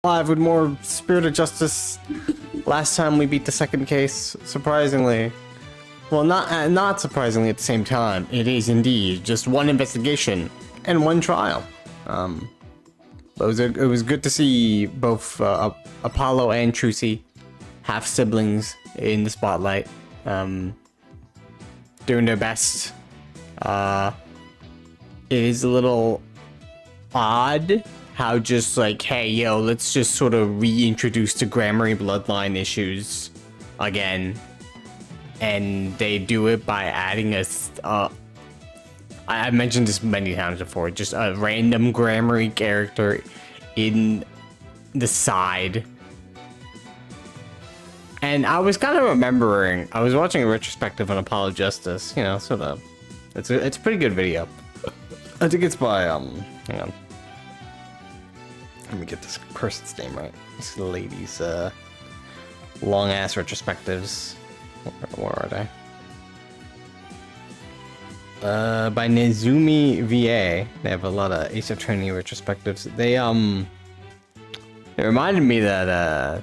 Live with more Spirit of Justice. Last time we beat the second case, surprisingly. Well, not surprisingly at the same time. It is indeed just one investigation and one trial. But it was good to see both Apollo and Trucy, half siblings, in the spotlight, doing their best. It is a little odd how just like, hey, yo, let's just sort of reintroduce the Grammary bloodline issues again. And they do it by adding I mentioned this many times before, just a random Grammary character in the side. And I was kind of remembering, I was watching a retrospective on Apollo Justice, you know, sort of, it's a pretty good video. I think it's by, hang on. Let me get this person's name right. This lady's, long-ass retrospectives. Where are they? By Nezumi VA. They have a lot of Ace Attorney retrospectives. They it reminded me that,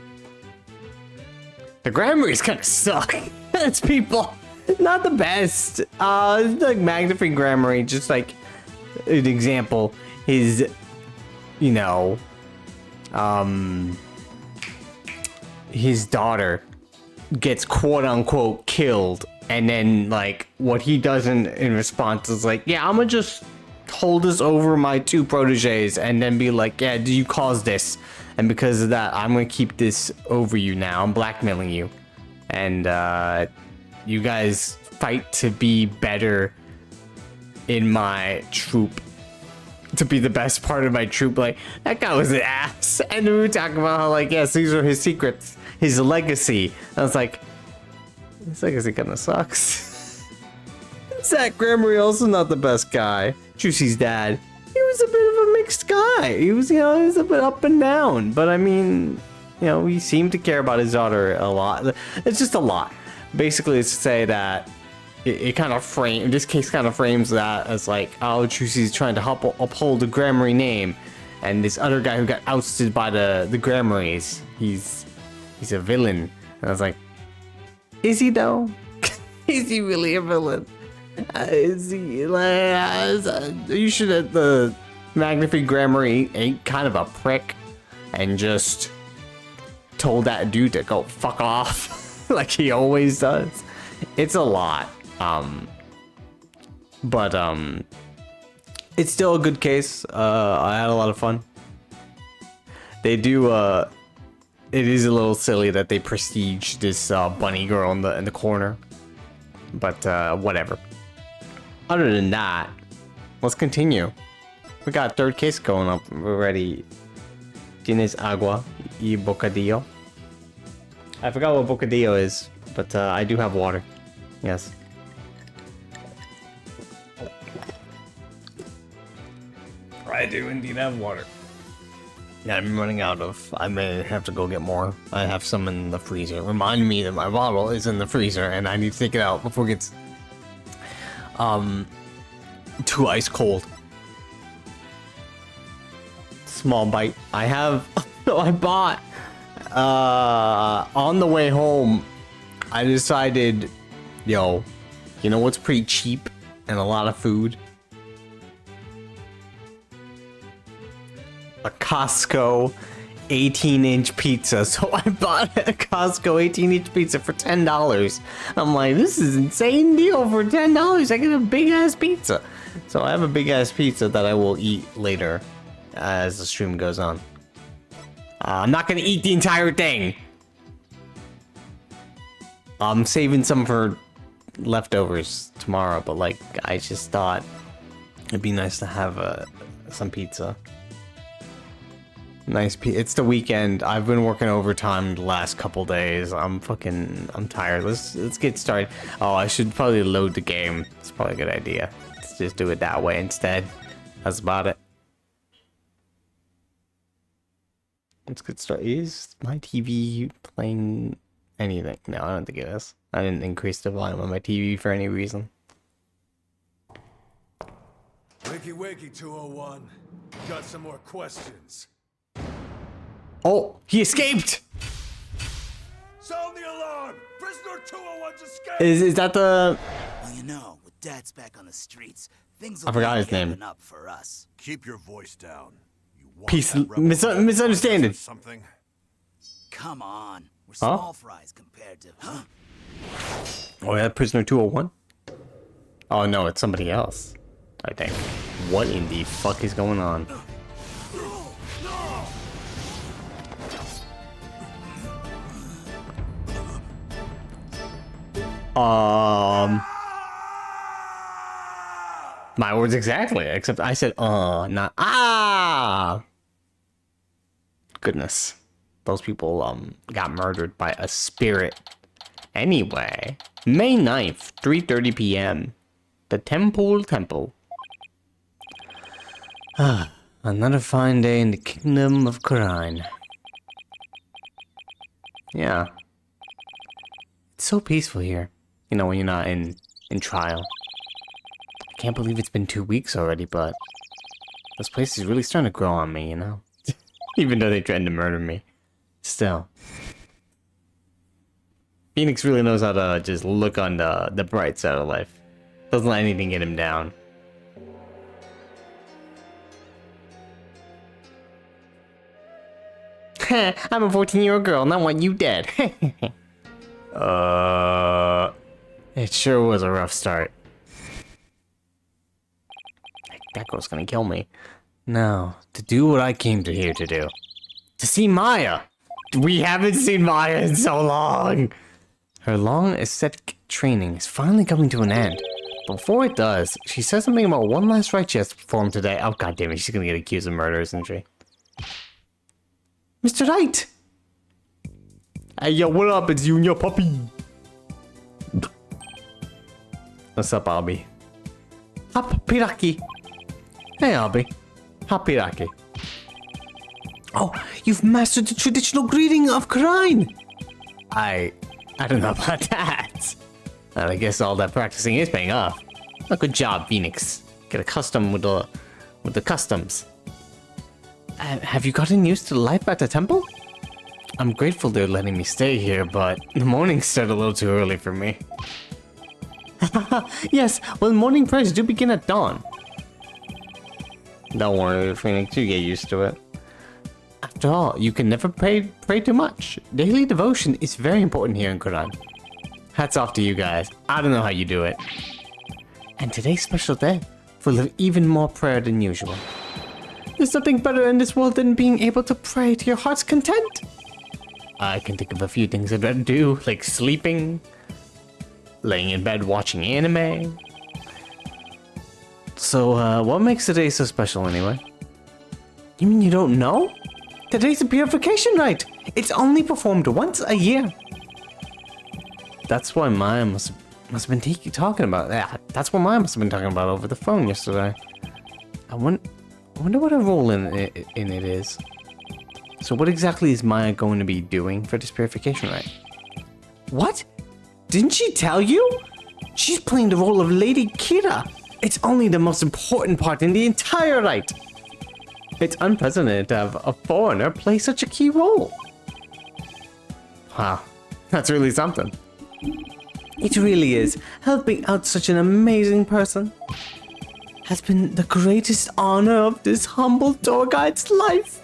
the Grammarys kind of suck. It's people. Not the best. Like Magnifying Grammary, just like an example, his, you know, his daughter gets quote unquote killed, and then like what he does in response is like, yeah, I'm gonna just hold this over my two proteges and then be like, yeah, do you cause this? And because of that, I'm gonna keep this over you now. I'm blackmailing you. And you guys fight to be better in my troop, to be the best part of my troop. Like, that guy was an ass. And we were talking about how, like, yes, these are his secrets, his legacy. I was like, his legacy kind of sucks. Zach Grammary also not the best guy. Juicy's dad, he was a bit of a mixed guy. He was, you know, he was a bit up and down. But I mean, you know, he seemed to care about his daughter a lot. It's just a lot. Basically, it's to say that it kind of this case kind of frames that as like, oh, Trucy's trying to uphold the Grammary name, and this other guy who got ousted by the Grammarys, he's a villain. And I was like, is he though? Is he really a villain? Is he like? You should have the Magnifying Grammary ain't kind of a prick, and just told that dude to go fuck off, like he always does. It's a lot. But it's still a good case. I had a lot of fun. They do, it is a little silly that they prestige this bunny girl in the corner, but whatever. Other than that, let's continue. We got a third case going up already. Tienes agua y bocadillo. I forgot what bocadillo is, but I do have water. Yes. I do indeed have water. Yeah, I'm running out of. I may have to go get more. I have some in the freezer. Remind me that my bottle is in the freezer and I need to take it out before it gets too ice cold. Small bite. I have. I bought on the way home. I decided, yo, you know what's pretty cheap and a lot of food? A Costco 18-inch pizza. So I bought a Costco 18-inch pizza for $10. I'm like, this is an insane deal for $10. I get a big ass pizza. So I have a big ass pizza that I will eat later as the stream goes on. I'm not gonna eat the entire thing. I'm saving some for leftovers tomorrow, but like, I just thought it'd be nice to have some pizza. Nice it's the weekend. I've been working overtime the last couple days. I'm tired. Let's get started. Oh, I should probably load the game. It's probably a good idea. Let's just do it that way instead. That's about it. Let's get started. Is my TV playing anything? No, I don't think it is. I didn't increase the volume on my TV for any reason. Wakey wakey 201. Got some more questions. Oh, he escaped! Sound the alarm! Prisoner 201's escaped! Is that the... Well, you know, with Dad's back on the streets, things I will forgot be his name. giving up for us. Keep your voice down. You want Peace, that rebel misunderstanding. or something? Come on, we're Huh? small fries compared to... Huh? Oh, yeah, Prisoner 201? Oh, no, it's somebody else, I think. What in the fuck is going on? My words exactly, except I said, not, ah! Goodness. Those people, got murdered by a spirit. Anyway, May 9th, 3:30 p.m. The Temple. Ah, another fine day in the kingdom of Khura'in. Yeah. It's so peaceful here. You know, when you're not in trial. I can't believe it's been 2 weeks already, but this place is really starting to grow on me, you know? Even though they threatened to murder me. Still. Phoenix really knows how to just look on the bright side of life. Doesn't let anything get him down. I'm a 14-year-old girl, and I want you dead. It sure was a rough start. That girl's gonna kill me. No, to do what I came to here to do. To see Maya! We haven't seen Maya in so long! Her long aesthetic training is finally coming to an end. Before it does, she says something about one last rite she has to perform today. Oh, god damn it, she's gonna get accused of murder, isn't she? Mr. Wright! Hey, yo, what up? It's you and your puppy. What's up, Albie? Hapiraki. Hey, Albie. Hapiraki. Oh, you've mastered the traditional greeting of Khura'in. I don't know about that. Well, I guess all that practicing is paying off. Oh, good job, Phoenix. Get accustomed with the customs. Have you gotten used to life at the temple? I'm grateful they're letting me stay here, but the mornings start a little too early for me. Yes, well, morning prayers do begin at dawn. Don't worry, Phoenix, you get used to it. After all, you can never pray too much. Daily devotion is very important here in Khura'in. Hats off to you guys. I don't know how you do it. And today's special day, full of even more prayer than usual. There's nothing better in this world than being able to pray to your heart's content. I can think of a few things I'd rather do, like sleeping, laying in bed watching anime. So, what makes today so special anyway? You mean you don't know? Today's a purification rite. It's only performed once a year. That's why Maya must have been talking about that. That's what Maya must have been talking about over the phone yesterday. I wonder what her role in it is. So what exactly is Maya going to be doing for this purification rite? What? Didn't she tell you? She's playing the role of Lady Kira. It's only the most important part in the entire rite. It's unprecedented to have a foreigner play such a key role. Wow, that's really something. It really is. Helping out such an amazing person has been the greatest honor of this humble tour guide's life.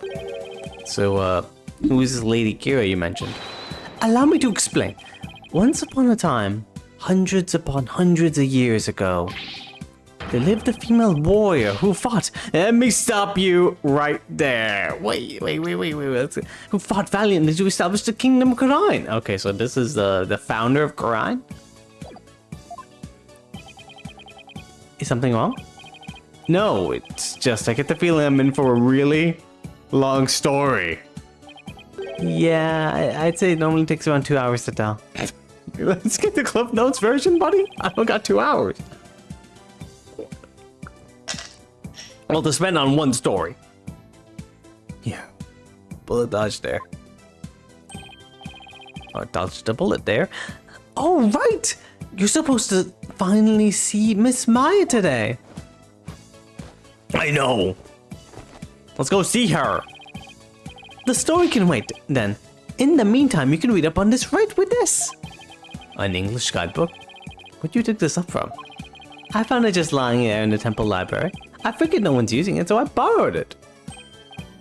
So, who is this Lady Kira you mentioned? Allow me to explain. Once upon a time, hundreds upon hundreds of years ago, there lived a female warrior who fought. Let me stop you right there. Wait. Who fought valiantly to establish the kingdom of Khura'in. Okay, so this is the founder of Khura'in? Is something wrong? No, it's just I get the feeling I'm in for a really long story. Yeah, I'd say it normally takes around 2 hours to tell. Let's get the Cliff Notes version, buddy. I don't got 2 hours. Well, to spend on one story. Yeah. Bullet dodge there. Oh, dodged a bullet there. Oh, right! You're supposed to finally see Miss Maya today. I know. Let's go see her. The story can wait, then. In the meantime, you can read up on this right with this. An English guidebook? Where'd you dig this up from? I found it just lying there in the temple library. I figured no one's using it, so I borrowed it.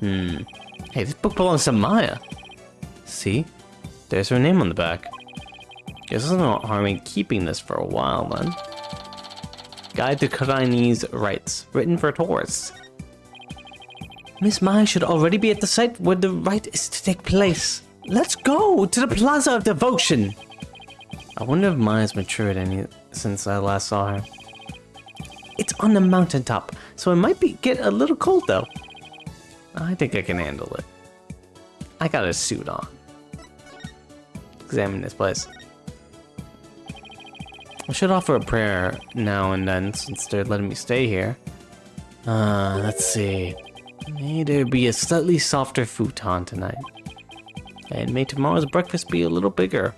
Hey, this book belongs to Maya. See? There's her name on the back. Guess there's no harm in keeping this for a while, then. Guide to Chinese Rites, written for tourists. Miss Maya should already be at the site where the rite is to take place. Let's go to the Plaza of Devotion. I wonder if Maya's matured any since I last saw her. It's on the mountaintop, so it might get a little cold though. I think I can handle it. I got a suit on. Examine this place. I should offer a prayer now and then since they're letting me stay here. Let's see. May there be a slightly softer futon tonight. And may tomorrow's breakfast be a little bigger.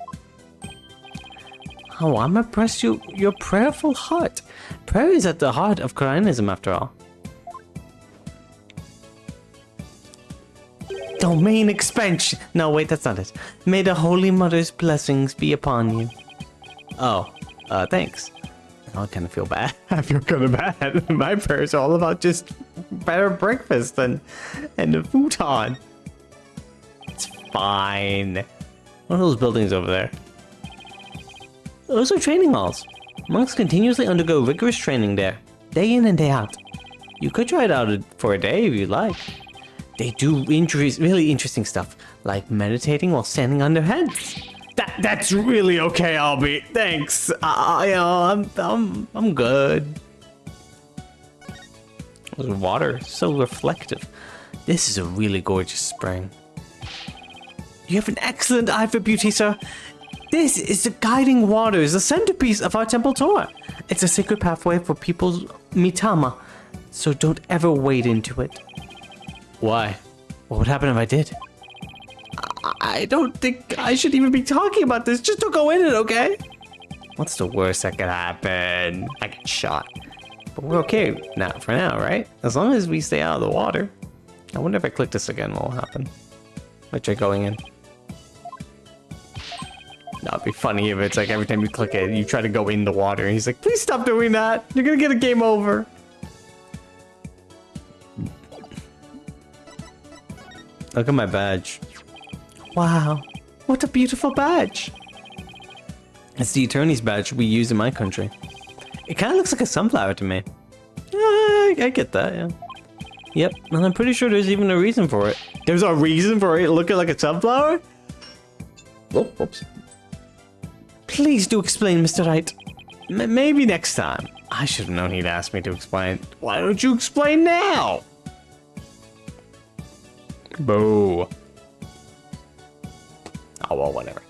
Oh, I'm impressed your prayerful heart. Prayer is at the heart of Koreanism after all. Domain expansion. No, wait, that's not it. May the Holy Mother's blessings be upon you. Oh, thanks. I kind of feel bad. I feel kind of bad. My prayers are all about just better breakfast and the futon. It's fine. What are those buildings over there? Those are training halls. Monks continuously undergo rigorous training there, day in and day out. You could try it out for a day if you'd like. They do really interesting stuff, like meditating while standing on their heads. That's really okay, Albie. Thanks. I'm good. The water, so reflective. This is a really gorgeous spring. You have an excellent eye for beauty, sir. This is the guiding waters, the centerpiece of our temple tour. It's a sacred pathway for people's mitama, so don't ever wade into it. Why? What would happen if I did? I don't think I should even be talking about this. Just don't go in it, okay? What's the worst that could happen? I get shot. But we're okay now, for now, right? As long as we stay out of the water. I wonder if I click this again, what will happen? I try going in. That'd be funny if it's like every time you click it, you try to go in the water. And he's like, please stop doing that. You're gonna get a game over. Look at my badge. Wow, what a beautiful badge. It's the attorney's badge we use in my country. It kind of looks like a sunflower to me. I get that, yeah. Yep, and I'm pretty sure there's even a reason for it. There's a reason for it looking like a sunflower? Oh, oops. Please do explain, Mr. Wright. Maybe next time. I should have known he'd ask me to explain. Why don't you explain now? Boo. Oh, well, whatever.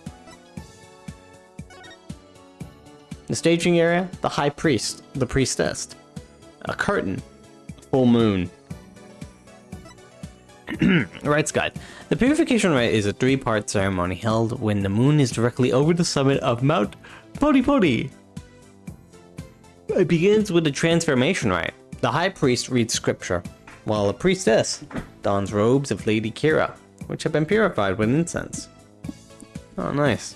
The staging area, the high priest, the priestess. A curtain, full moon. Rites guide. The purification rite is a 3-part ceremony held when the moon is directly over the summit of Mount Poti. It begins with the transformation rite. The high priest reads scripture, while the priestess dons robes of Lady Kira, which have been purified with incense. Oh, nice.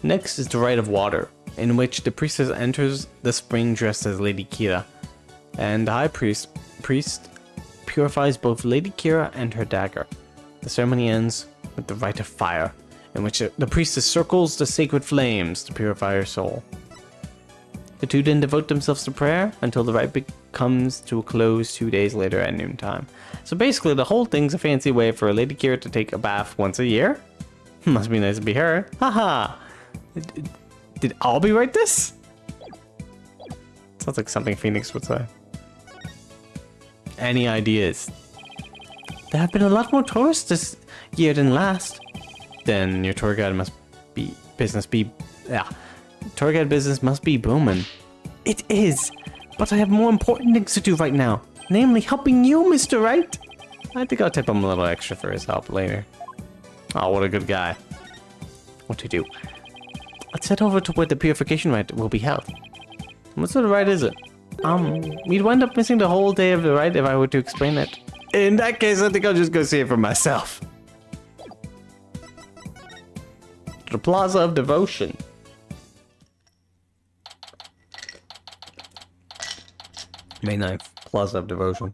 Next is the rite of water, in which the priestess enters the spring dressed as Lady Kira, and the high priest purifies both Lady Kira and her dagger. The ceremony ends with the rite of fire, in which the priestess circles the sacred flames to purify her soul. The two then devote themselves to prayer until the rite comes to a close 2 days later at noontime. So basically, the whole thing's a fancy way for Lady Kira to take a bath once a year. Must be nice to be her. Haha! Did Albie write this? Sounds like something Phoenix would say. Any ideas? There have been a lot more tourists this year than last. Then your tour guide business must be booming. It is, but I have more important things to do right now. Namely, helping you, Mr. Wright. I think I'll tip him a little extra for his help later. Oh, what a good guy. What to do? Let's head over to where the purification rite will be held. What sort of rite is it? We'd wind up missing the whole day of the rite if I were to explain it. In that case, I think I'll just go see it for myself. The Plaza of Devotion. May 9th, Plaza of Devotion.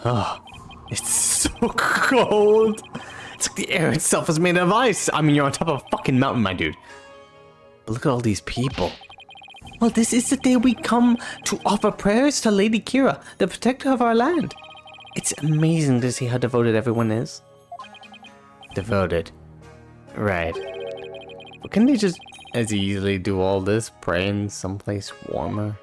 Oh, it's so cold. It's like the air itself is made of ice. I mean, you're on top of a fucking mountain, my dude. But look at all these people. Well, this is the day we come to offer prayers to Lady Kira, the protector of our land. It's amazing to see how devoted everyone is. Devoted. Right. But couldn't they just as easily do all this, pray in someplace warmer?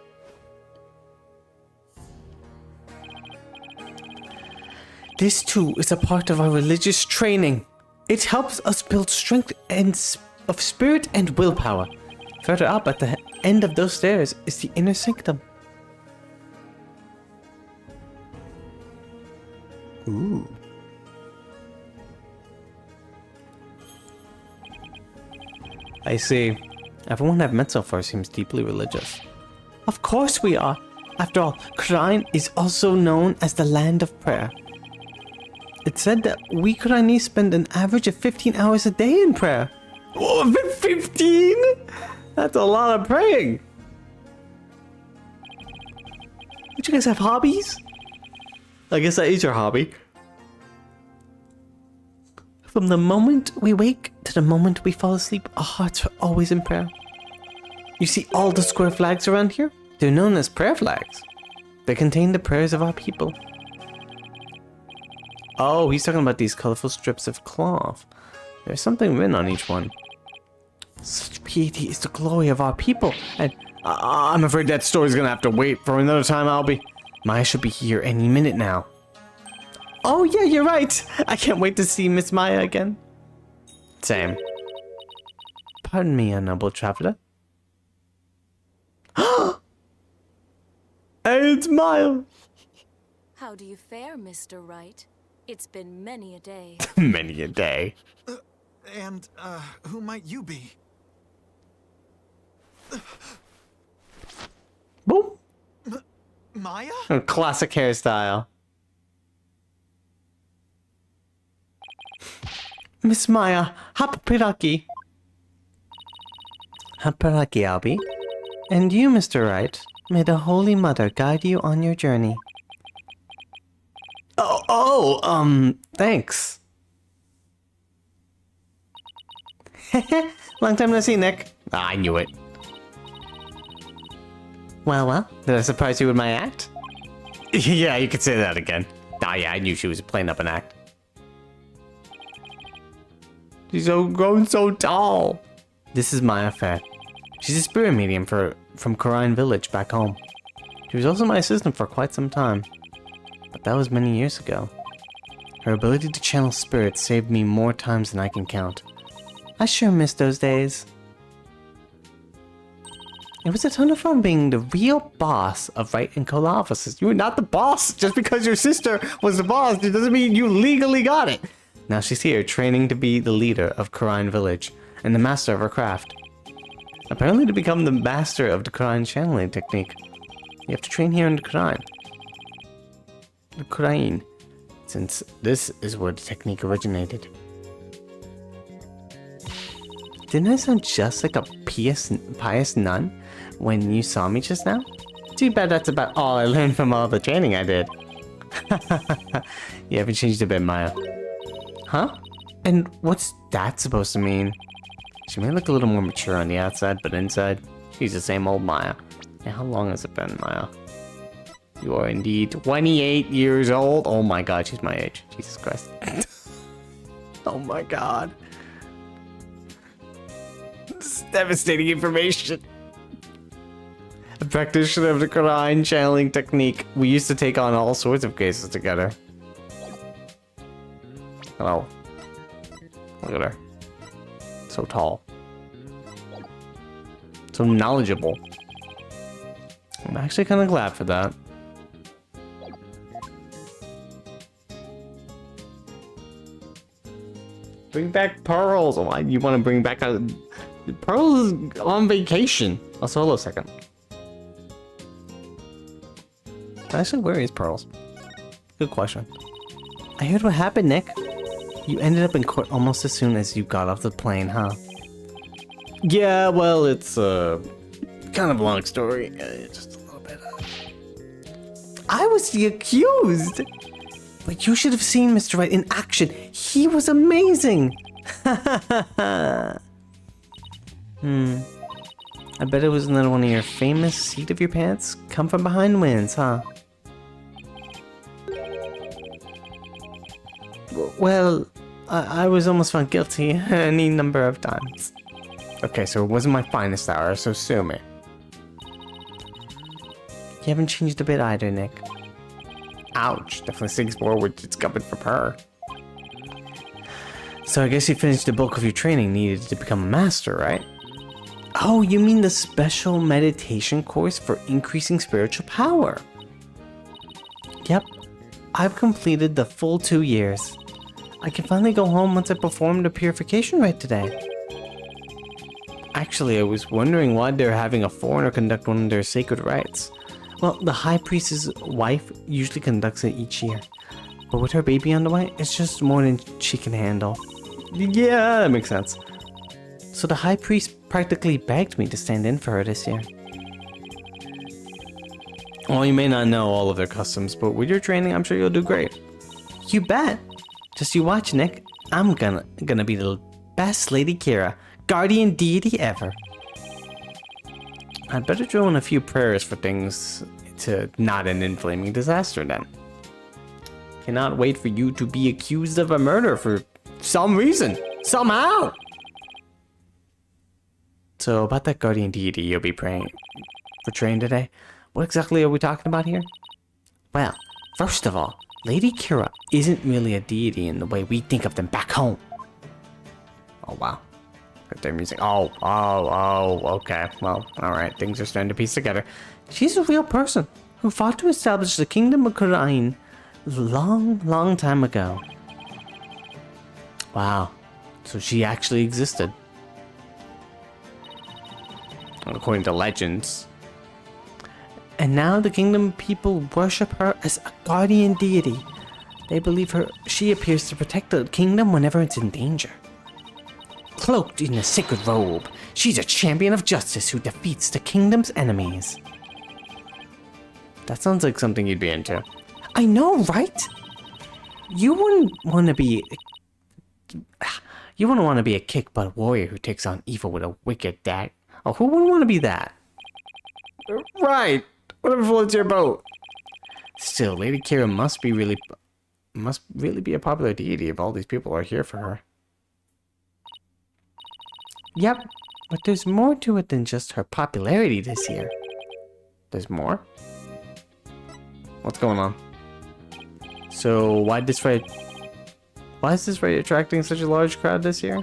This too is a part of our religious training. It helps us build strength of spirit and willpower. Further up at the end of those stairs is the inner sanctum. Ooh. I see. Everyone I've met so far seems deeply religious. Of course we are. After all, Khura'in is also known as the land of prayer. It's said that we Khura'ini spend an average of 15 hours a day in prayer. Oh, 15? That's a lot of praying. Don't you guys have hobbies? I guess that is your hobby. From the moment we wake to the moment we fall asleep, our hearts are always in prayer. You see all the square flags around here? They're known as prayer flags. They contain the prayers of our people. Oh, he's talking about these colorful strips of cloth. There's something written on each one. Such piety is the glory of our people, and I'm afraid that story's gonna have to wait for another time, Albie. Maya should be here any minute now. Oh yeah, you're right. I can't wait to see Miss Maya again. Same. Pardon me, a noble traveler. Hey, it's Maya. How do you fare, Mr. Wright? It's been many a day. Many a day. And, who might you be? Boom. Maya? A classic hairstyle. Miss Maya, Hapapiraki. Hapapiraki, Albie. And you, Mr. Wright, may the Holy Mother guide you on your journey. Thanks. Long time no see, Nick. I knew it. Well, did I surprise you with my act? Yeah, you could say that again. Yeah, I knew she was playing up an act. She's grown so tall. This is Maya Fair. She's a spirit medium from Khura'in village back home. She was also my assistant for quite some time, but that was many years ago. Her ability to channel spirits saved me more times than I can count. I sure miss those days. It was a ton of fun being the real boss of Wright and Cola offices. You were not the boss. Just because your sister was the boss, it doesn't mean you legally got it. Now she's here, training to be the leader of Khura'in village and the master of her craft. Apparently to become the master of the Khura'in channeling technique, you have to train here in the Khura'in. The Khura'in, since this is where the technique originated. Didn't I sound just like a pious nun when you saw me just now? Too bad that's about all I learned from all the training I did. You haven't changed a bit, Maya. Huh? And what's that supposed to mean? She may look a little more mature on the outside, but inside, she's the same old Maya. Yeah, how long has it been, Maya? You are indeed 28 years old. Oh my god, she's my age. Jesus Christ. Oh my god. This is devastating information. A practitioner of the Khura'in channeling technique. We used to take on all sorts of cases together. Hello. Look at her. So tall. So knowledgeable. I'm actually kind of glad for that. Bring back Pearls. Oh, you want to bring back a... Pearls is on vacation. Also, hold on a second. Actually, where is Pearls? Good question. I heard what happened, Nick. You ended up in court almost as soon as you got off the plane, huh? Yeah, well, it's kind of a long story. Just a little bit. I was the accused! But you should have seen Mr. Wright in action. He was amazing! I bet it was another one of your famous seat of your pants come from behind wins, huh? Well, I was almost found guilty any number of times. Okay, so it wasn't my finest hour, so sue me. You haven't changed a bit either, Nick. Ouch, definitely sings forward, it's coming from her. So I guess you finished the bulk of your training needed to become a master, right? Oh, you mean the special meditation course for increasing spiritual power? Yep, I've completed the full 2 years. I can finally go home once I perform the purification rite today. Actually, I was wondering why they're having a foreigner conduct one of their sacred rites. Well, the high priest's wife usually conducts it each year. But with her baby on the way, it's just more than she can handle. Yeah, that makes sense. So the high priest practically begged me to stand in for her this year. Well, you may not know all of their customs, but with your training, I'm sure you'll do great. You bet. Just you watch, Nick. I'm gonna be the best Lady Kira, guardian deity ever. I'd better throw in a few prayers for things to not end in flaming disaster then. Cannot wait for you to be accused of a murder for some reason. Somehow! So about that guardian deity you'll be portraying today, what exactly are we talking about here? Well, first of all, Lady Kira isn't really a deity in the way we think of them back home. Oh wow. Got their music. Oh, okay. Well, alright, things are starting to piece together. She's a real person who fought to establish the kingdom of Kurain long time ago. Wow. So she actually existed. According to legends. And now the kingdom people worship her as a guardian deity. They believe she appears to protect the kingdom whenever it's in danger. Cloaked in a sacred robe, she's a champion of justice who defeats the kingdom's enemies. That sounds like something you'd be into. I know, right? You wouldn't want to be a kick-butt warrior who takes on evil with a wicked dagger. Oh, who wouldn't want to be that? Right. Whatever floats your boat. Still, Lady Kira must really be a popular deity if all these people are here for her. Yep, but there's more to it than just her popularity this year. There's more? What's going on? So why is this raid attracting such a large crowd this year?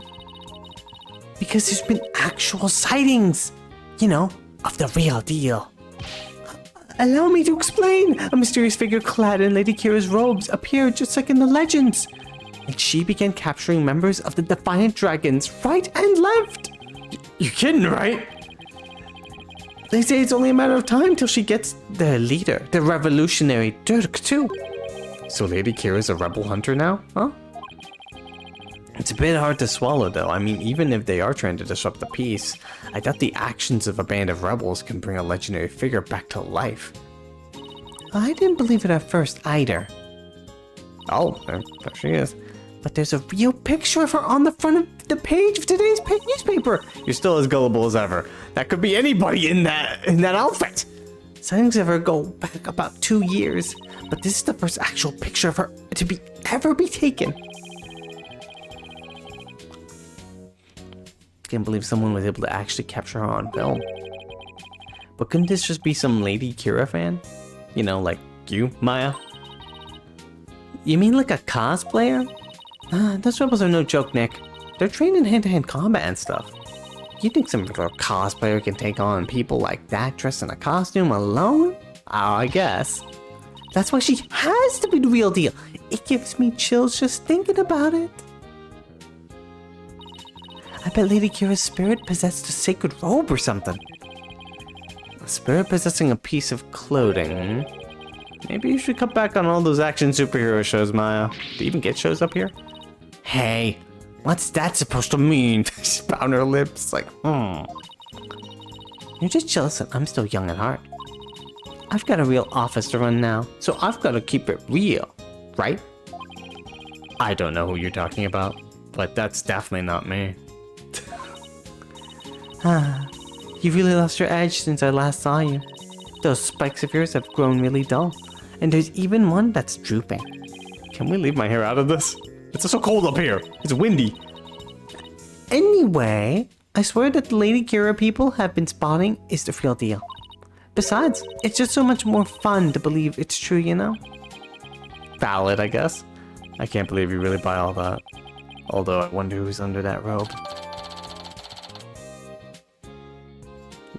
Because there's been actual sightings, you know, of the real deal. Allow me to explain. A mysterious figure clad in Lady Kira's robes appeared just like in the legends. And she began capturing members of the Defiant Dragons right and left. You're kidding, right? They say it's only a matter of time till she gets their leader, the revolutionary Dirk, too. So Lady Kira's a rebel hunter now, huh? It's a bit hard to swallow, though. I mean, even if they are trying to disrupt the peace, I doubt the actions of a band of rebels can bring a legendary figure back to life. I didn't believe it at first, either. Oh, there she is. But there's a real picture of her on the front of the page of today's newspaper. You're still as gullible as ever. That could be anybody in that outfit. Sightings of her go back about 2 years, but this is the first actual picture of her to ever be taken. Can't believe someone was able to actually capture her on film. But couldn't this just be some Lady Kira fan? You know, like you, Maya? You mean like a cosplayer? Those rebels are no joke, Nick. They're trained in hand-to-hand combat and stuff. You think some regular cosplayer can take on people like that dressed in a costume alone? Oh, I guess. That's why she has to be the real deal. It gives me chills just thinking about it. I bet Lady Kira's spirit possessed a sacred robe or something. A spirit possessing a piece of clothing. Maybe you should cut back on all those action superhero shows, Maya. Do you even get shows up here? Hey, what's that supposed to mean? She pounded her lips like, You're just jealous that I'm still young at heart. I've got a real office to run now, so I've got to keep it real, right? I don't know who you're talking about, but that's definitely not me. You really lost your edge since I last saw you. Those spikes of yours have grown really dull, and there's even one that's drooping. Can we leave my hair out of this? It's so cold up here. It's windy. Anyway, I swear that the Lady Kira people have been spotting is the real deal. Besides, it's just so much more fun to believe it's true, you know? Valid, I guess. I can't believe you really buy all that. Although I wonder who's under that robe.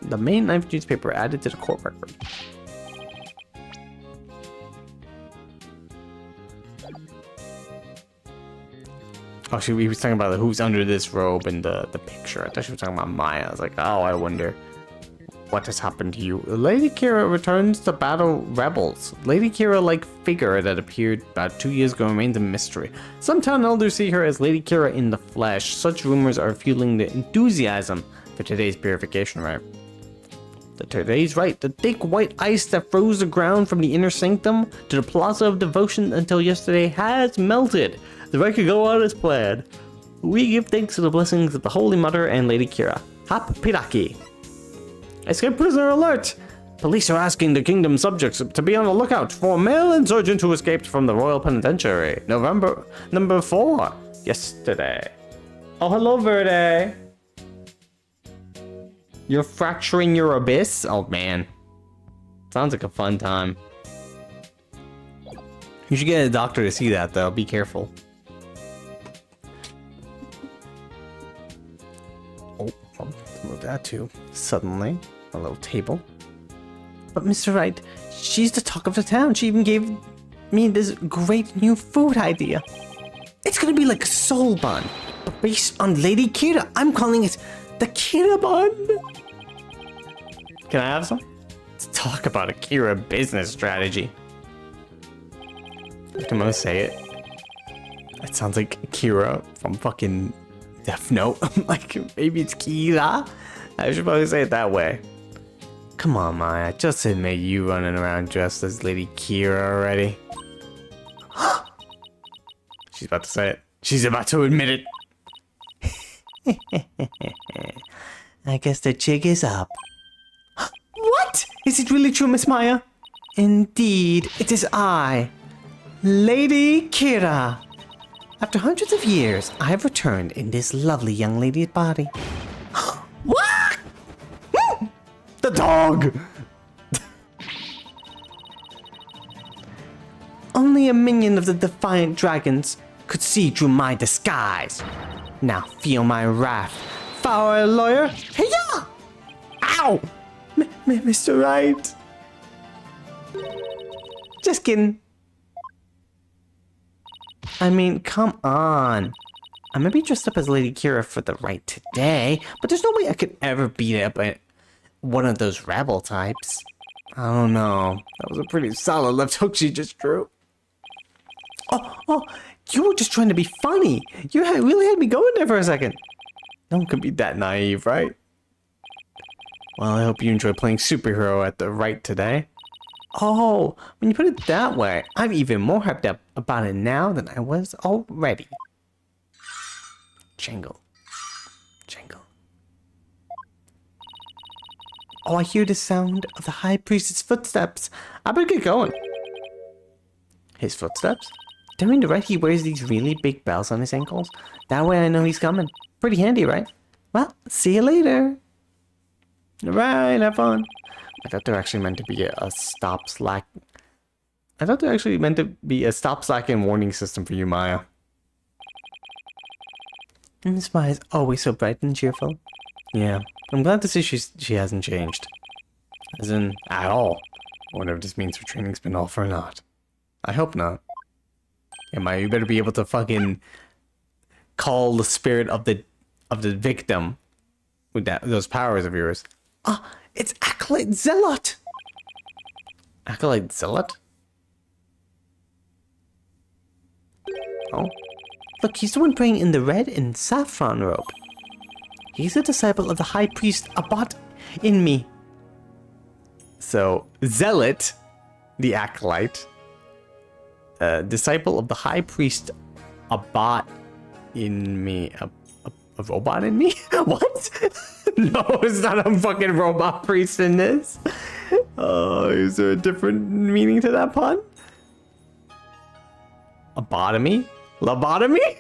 The main knife newspaper added to the court record. Oh, he was talking about who's under this robe in the picture. I thought she was talking about Maya. I was like, oh, I wonder what has happened to you. Lady Kira returns to battle rebels. Lady Kira-like figure that appeared about 2 years ago remains a mystery. Some town elders see her as Lady Kira in the flesh. Such rumors are fueling the enthusiasm for today's purification rite. Today's rite, the thick white ice that froze the ground from the inner sanctum to the plaza of devotion until yesterday has melted. The rite could go on as planned. We give thanks to the blessings of the Holy Mother and Lady Kira. Hap Piraki. Escape prisoner alert! Police are asking the kingdom subjects to be on the lookout for a male insurgent who escaped from the royal penitentiary. November number 4. Yesterday. Oh, hello, Verde. You're fracturing your abyss? Oh, man. Sounds like a fun time. You should get a doctor to see that, though. Be careful. Oh, I'll move that too. Suddenly, a little table. But Mr. Wright, she's the talk of the town. She even gave me this great new food idea. It's gonna be like a soul bun, but based on Lady Kira. I'm calling it the Kira bun. Can I have some? Let's talk about a Kira business strategy. I'm gonna say it. It sounds like Kira from fucking Death Note. Like, maybe it's Kira? I should probably say it that way. Come on, Maya. Just admit you running around dressed as Lady Kira already. She's about to say it. She's about to admit it. I guess the jig is up. What? Is it really true, Miss Maya? Indeed, it is I, Lady Kira. After hundreds of years, I have returned in this lovely young lady's body. What? The dog! Only a minion of the Defiant Dragons could see through my disguise. Now feel my wrath, foul lawyer. Hey-ya! Ow! Mr. Wright. Just kidding. I mean, come on. I may be dressed up as Lady Kira for the rite today, but there's no way I could ever beat up one of those rebel types. I don't know. That was a pretty solid left hook she just drew. Oh, you were just trying to be funny. You really had me going there for a second. No one could be that naive, right? Well, I hope you enjoy playing superhero at the rite today. Oh, when you put it that way, I'm even more hyped up about it now than I was already. Jingle. Jingle. Oh, I hear the sound of the High Priest's footsteps. I better get going. His footsteps? During the rite, he wears these really big bells on his ankles. That way I know he's coming. Pretty handy, right? Well, see you later. Alright, have fun. I thought they're actually meant to be a stop slack. I thought they're actually meant to be a stop slack and warning system for you, Maya. Miss Maya's always so bright and cheerful. Yeah, I'm glad to see she hasn't changed. As in, at all. Whatever this means for training's been all for naught. I hope not. Yeah, Maya, you better be able to fucking call the spirit of the victim with those powers of yours. Ah, it's Acolyte Zealot! Acolyte Zealot? Oh. Look, he's the one praying in the red and saffron robe. He's a disciple of the high priest Abbot in me. So, Zealot, the acolyte, disciple of the high priest Abbot in me. A robot in me? What? No, it's not a fucking robot priest in this. Is there a different meaning to that pun? Abotomy? Lobotomy?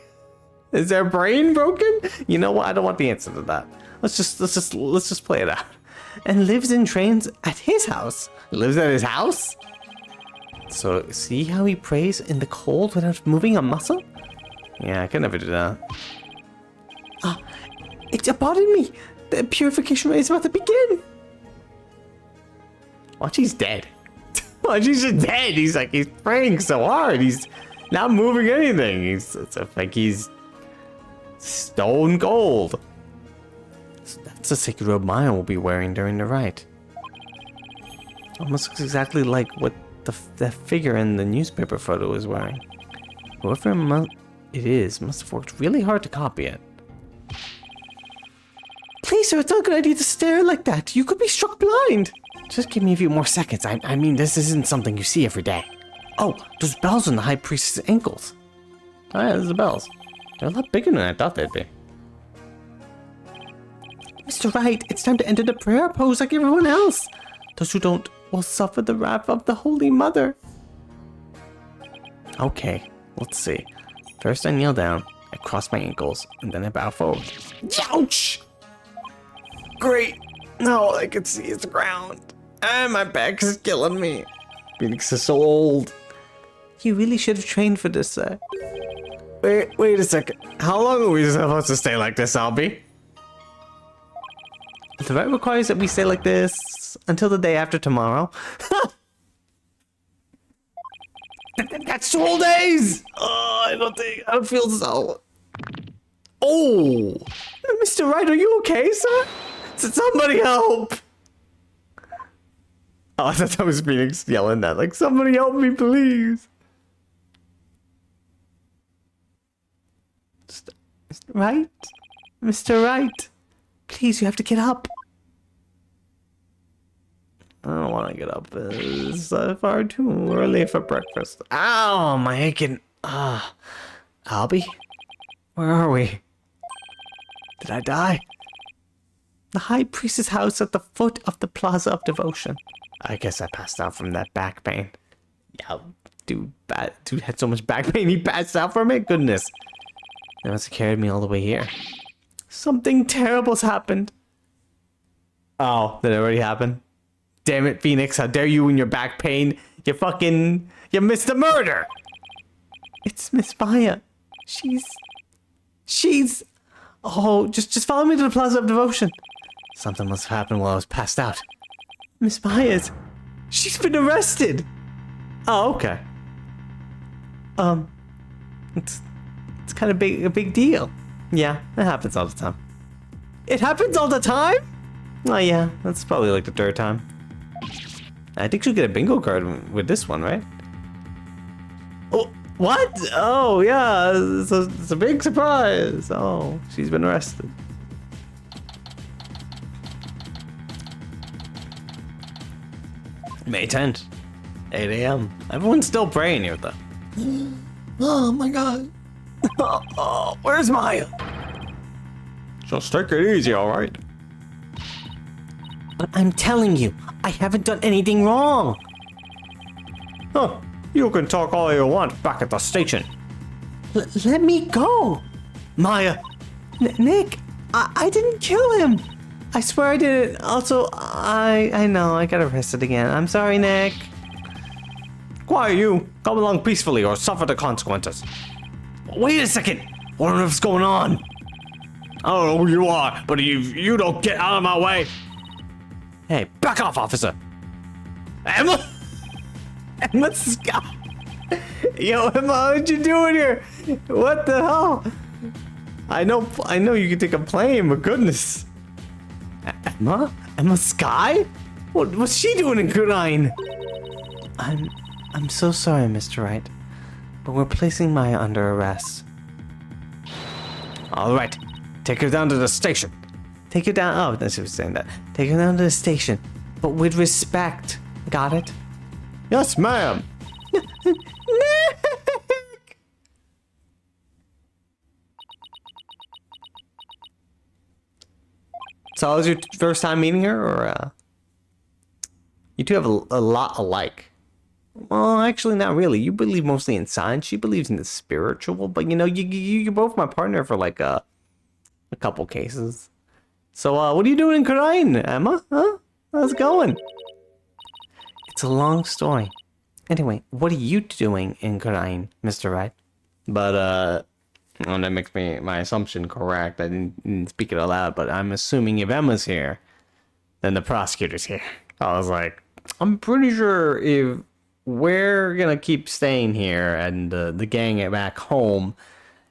Is their brain broken? You know what? I don't want the answer to that. Let's just play it out. And lives and trains at his house. Lives at his house? So see how he prays in the cold without moving a muscle? Yeah, I can never do that. It's aboting me. The purification rate is about to begin. Watch, he's dead. Watch, he's just dead. He's praying so hard. He's not moving anything. It's like he's stone cold. So that's the sacred robe Maya will be wearing during the rite. Almost looks exactly like what the figure in the newspaper photo is wearing. Whoever it is must have worked really hard to copy it. Please, sir, it's not a good idea to stare like that. You could be struck blind. Just give me a few more seconds. I mean, this isn't something you see every day. Oh, those bells on the high priest's ankles. Oh yeah, those are bells. They're a lot bigger than I thought they'd be. Mr. Wright, it's time to enter the prayer pose like everyone else. Those who don't will suffer the wrath of the Holy Mother. Okay, let's see. First I kneel down, I cross my ankles, and then I bow forward. Ouch! Great! Now all I can see is the ground. And my back is killing me. Phoenix is so old. You really should have trained for this, sir. Wait a second. How long are we supposed to stay like this, Albie? The rite requires that we stay like this until the day after tomorrow. That's 2 whole days! Oh, I don't feel so. Oh! Mr. Wright, are you okay, sir? Somebody help! Oh, I thought that was Phoenix yelling that. Like, somebody help me, please. Mr. Wright? Mr. Wright? Please, you have to get up. I don't want to get up. It's far too early for breakfast. Ow, my aching. Albie? Where are we? Did I die? The High Priest's house at the foot of the Plaza of Devotion. I guess I passed out from that back pain. Yeah, dude had so much back pain he passed out from it? Goodness. They must have carried me all the way here. Something terrible's happened. Oh, did it already happen? Damn it, Phoenix, how dare you in your back pain? You missed the murder! It's Miss Maya. She's... Oh, just follow me to the Plaza of Devotion. Something must have happened while I was passed out. Miss Maya's... She's been arrested! Oh, okay. It's kind of a big deal. Yeah, it happens all the time. It happens all the time? Oh yeah, that's probably like the 3rd time. I think she'll get a bingo card with this one, right? Oh, what? Oh yeah, it's a big surprise. Oh, she's been arrested. May 10th, 8 a.m. Everyone's still praying here though. Oh my god. Oh, where's Maya? Just take it easy, alright? But I'm telling you, I haven't done anything wrong. Huh, you can talk all you want back at the station. Let me go. Maya. Nick, I didn't kill him. I swear I didn't. Also, I know, I got arrested again. I'm sorry, Nick. Quiet, you. Come along peacefully or suffer the consequences. Wait a second. What's going on? I don't know who you are, but you don't get out of my way. Hey, back off, officer. Emma Scott. Yo, Emma, what you doing here? What the hell? I know you can take a plane, but goodness. Emma Sky? What's she doing in Kurain? I'm so sorry, Mr. Wright. but we're placing Maya under arrest. All right, take her down to the station. Take her down. Oh, that's what saying that. Take her down to the station, but with respect. Got it? Yes, ma'am. So, was your first time meeting her, or you two have a lot alike? Well, actually, not really. You believe mostly in science. She believes in the spiritual, but you know, you're both my partner for like a couple cases. So, what are you doing in Karain, Emma? Huh? How's it going? It's a long story. Anyway, what are you doing in Karain, Mr. Wright? But, well, that makes my assumption correct. I didn't speak it aloud, but I'm assuming if Emma's here, then the prosecutor's here. I was like, I'm pretty sure if we're gonna keep staying here and the gang back home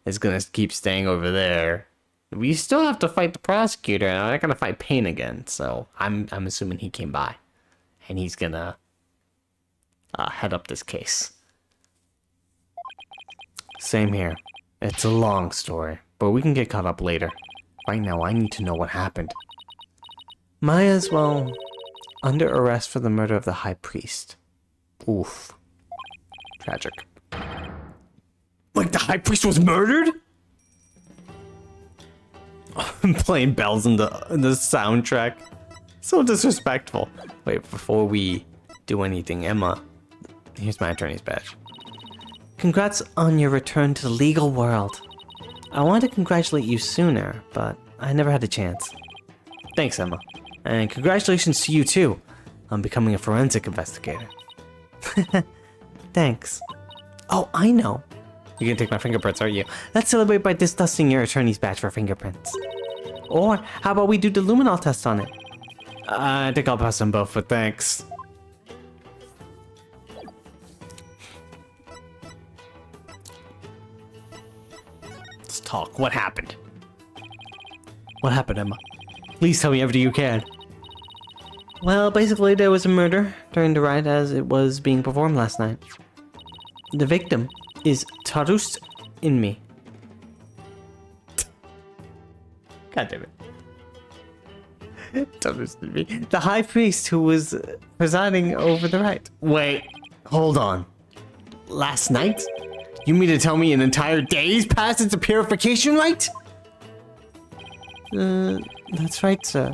is gonna keep staying over there, we still have to fight the prosecutor, and I'm not gonna fight Payne again. So I'm assuming he came by, and he's gonna head up this case. Same here. It's a long story, but we can get caught up later. Right now, I need to know what happened. Maya's, well, under arrest for the murder of the high priest. Oof. Tragic. Like the high priest was murdered? I'm playing bells in the soundtrack. So disrespectful. Wait, before we do anything, Emma, here's my attorney's badge. Congrats on your return to the legal world. I wanted to congratulate you sooner, but I never had a chance. Thanks, Emma. And congratulations to you, too, on becoming a forensic investigator. Thanks. Oh, I know. You're gonna take my fingerprints, aren't you? Let's celebrate by dusting your attorney's badge for fingerprints. Or, how about we do the luminol test on it? I think I'll pass them both, but thanks. Let's talk. What happened? What happened, Emma? Please tell me everything you can. Well, basically there was a murder during the ride as it was being performed last night. The victim is Tarust in me. God damn it. Tarust in me. The high priest who was presiding over the rite. Wait, hold on. Last night? You mean to tell me an entire day's passed its purification rite? That's right, sir.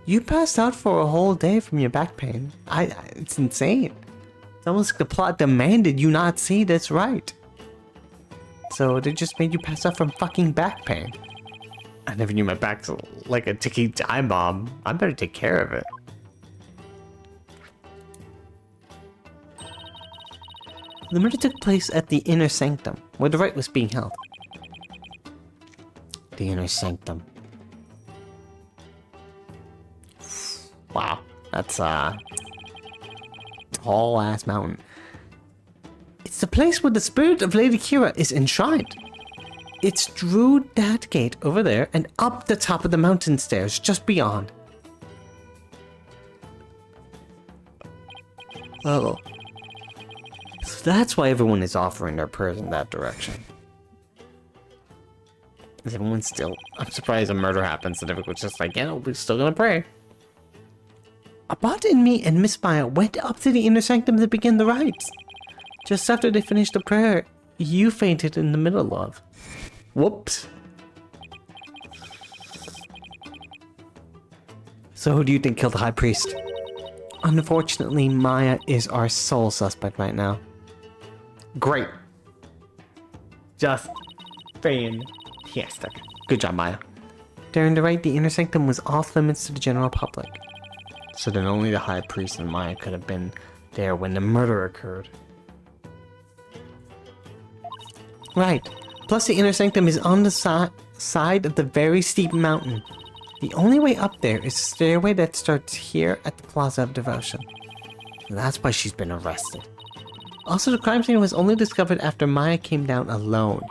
You passed out for a whole day from your back pain. It's insane. It's almost like the plot demanded you not see this right. So they just made you pass out from fucking back pain. I never knew my back's like a ticking time bomb. I better take care of it. The murder took place at the inner sanctum, where the rite was being held. The inner sanctum. Wow, that's a tall ass mountain. It's the place where the spirit of Lady Kira is enshrined. It's through that gate over there and up the top of the mountain stairs just beyond. Oh. So that's why everyone is offering their prayers in that direction. Is everyone still? I'm surprised a murder happens and everyone's just like, yeah, we're still gonna pray. Abad and me and Miss Maya went up to the inner sanctum to begin the rites. Just after they finished the prayer, you fainted in the middle of. Whoops. So who do you think killed the high priest? Unfortunately, Maya is our sole suspect right now. Great. Just fantastic. Good job, Maya. During the rite, the inner sanctum was off limits to the general public. So then only the high priest and Maya could have been there when the murder occurred. Right. Plus the inner sanctum is on the side of the very steep mountain. The only way up there is a stairway that starts here at the Plaza of Devotion. That's why she's been arrested. Also, the crime scene was only discovered after Maya came down alone.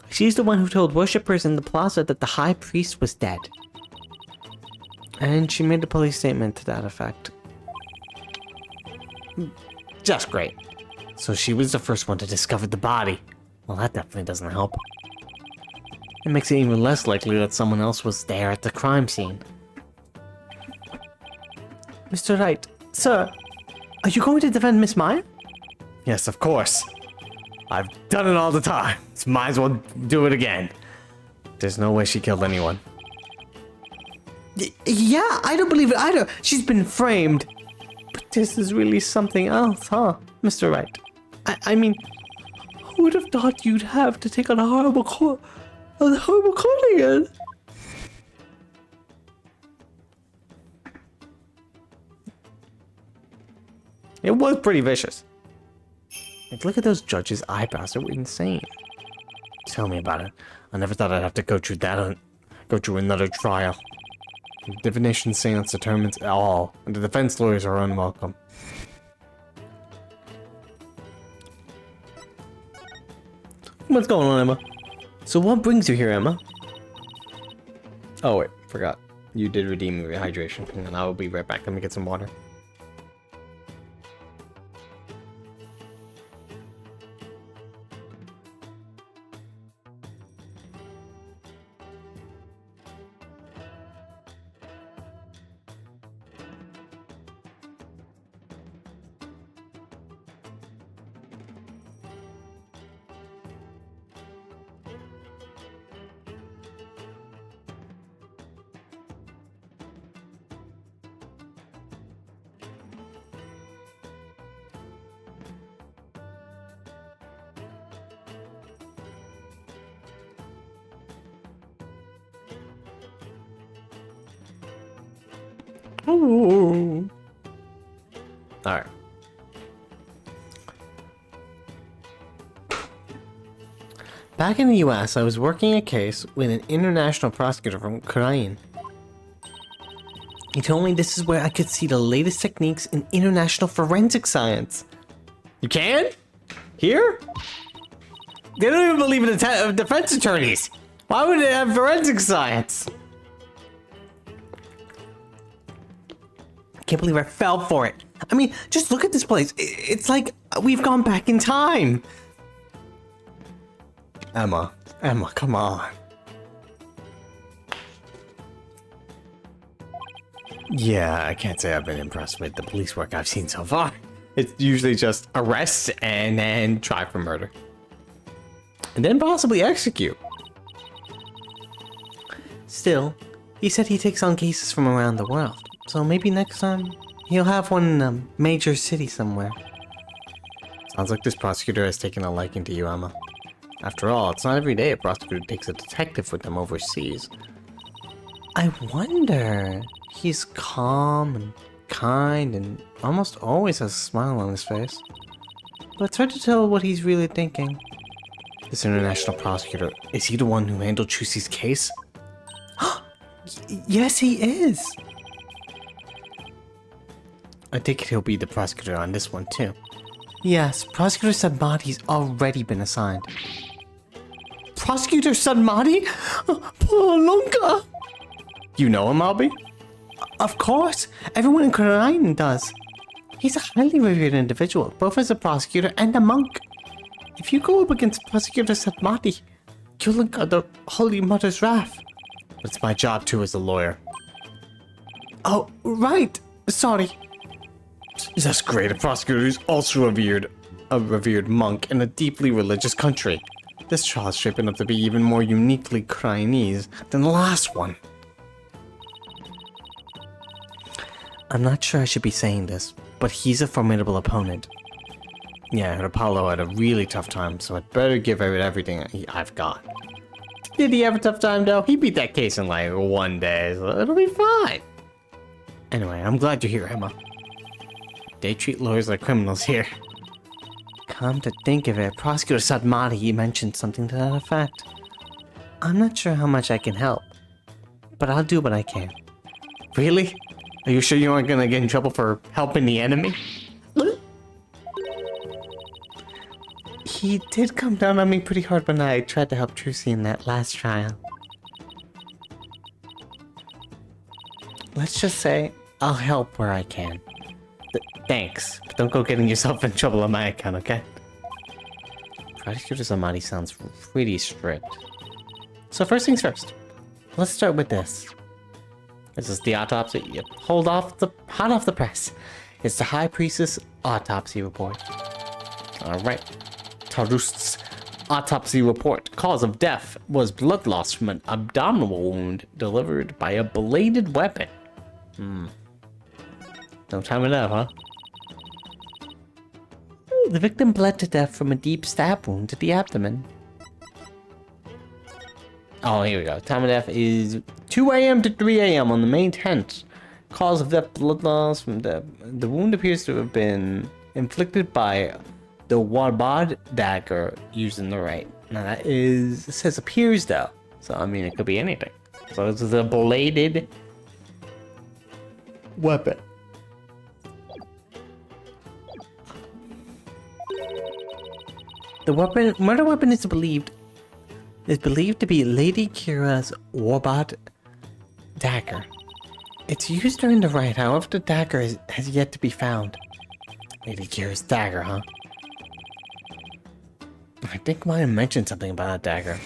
She's the one who told worshippers in the plaza that the high priest was dead. And she made a police statement to that effect. Just great. So she was the first one to discover the body. Well, that definitely doesn't help. It makes it even less likely that someone else was there at the crime scene. Mr. Wright, sir, are you going to defend Miss Maya? Yes, of course. I've done it all the time. So might as well do it again. There's no way she killed anyone. Yeah, I don't believe it either. She's been framed. But this is really something else, huh, Mr. Wright? I mean, who would have thought you'd have to take on a horrible calling again? It was pretty vicious. Like, look at those judges' eyebrows. They were insane. Tell me about it. I never thought I'd have to go through that. Go through another trial. The divination seance determines all, and the defense lawyers are unwelcome. What's going on, Emma? So what brings you here, Emma? Oh wait, forgot. You did redeem your hydration, and I will be right back. Let me get some water. Ooh. All right. Back in the US, I was working a case with an international prosecutor from Ukraine. He told me this is where I could see the latest techniques in international forensic science. You can? Here? They don't even believe in the defense attorneys. Why would they have forensic science? I can't believe I fell for it. I mean, just look at this place. It's like we've gone back in time. Emma, come on. Yeah, I can't say I've been impressed with the police work I've seen so far. It's usually just arrest and then try for murder. And then possibly execute. Still, he said he takes on cases from around the world. So maybe next time, he'll have one in a major city somewhere. Sounds like this prosecutor has taken a liking to you, Emma. After all, it's not every day a prosecutor takes a detective with them overseas. I wonder... He's calm and kind and almost always has a smile on his face. But it's hard to tell what he's really thinking. This international prosecutor, is he the one who handled Chusi's case? Yes, he is! I think he'll be the prosecutor on this one too. Yes, Prosecutor Sadmati's already been assigned. Prosecutor Sadmati? Polonka! You know him, Albie? Of course! Everyone in Korain does. He's a highly revered individual, both as a prosecutor and a monk. If you go up against Prosecutor Sadmati, you'll incur the Holy Mother's wrath. But it's my job too as a lawyer. Oh, right! Sorry. That's great. A prosecutor who's also a revered monk in a deeply religious country. This trial is shaping up to be even more uniquely Chinese than the last one. I'm not sure I should be saying this, but he's a formidable opponent. Yeah, I heard Apollo had a really tough time, so I'd better give it everything I've got. Did he have a tough time though? He beat that case in like one day, so it'll be fine. Anyway, I'm glad you're here, Emma. They treat lawyers like criminals here. Come to think of it, Prosecutor Sadmati mentioned something to that effect. I'm not sure how much I can help, but I'll do what I can. Really? Are you sure you aren't gonna get in trouble for helping the enemy? He did come down on me pretty hard when I tried to help Trucy in that last trial. Let's just say, I'll help where I can. Thanks. But don't go getting yourself in trouble on my account, okay? Prosecutor Samadi sounds pretty strict. So first things first. Let's start with this. This is the autopsy. Yep. Hot off the press. It's the High Priestess autopsy report. Alright. Tarust's autopsy report. Cause of death was blood loss from an abdominal wound delivered by a bladed weapon. No time enough, huh? The victim bled to death from a deep stab wound to the abdomen. Oh, here we go. Time of death is 2 a.m. to 3 a.m. on the main tent. Cause of death, blood loss from the wound appears to have been inflicted by the Warbad dagger used in the right. Now that is, it says appears though. So I mean, it could be anything. So this is a bladed weapon. The murder weapon is believed to be Lady Kira's Warbad dagger. It's used during the rite, however the dagger has yet to be found. Lady Kira's dagger, huh? I think Maya mentioned something about a dagger.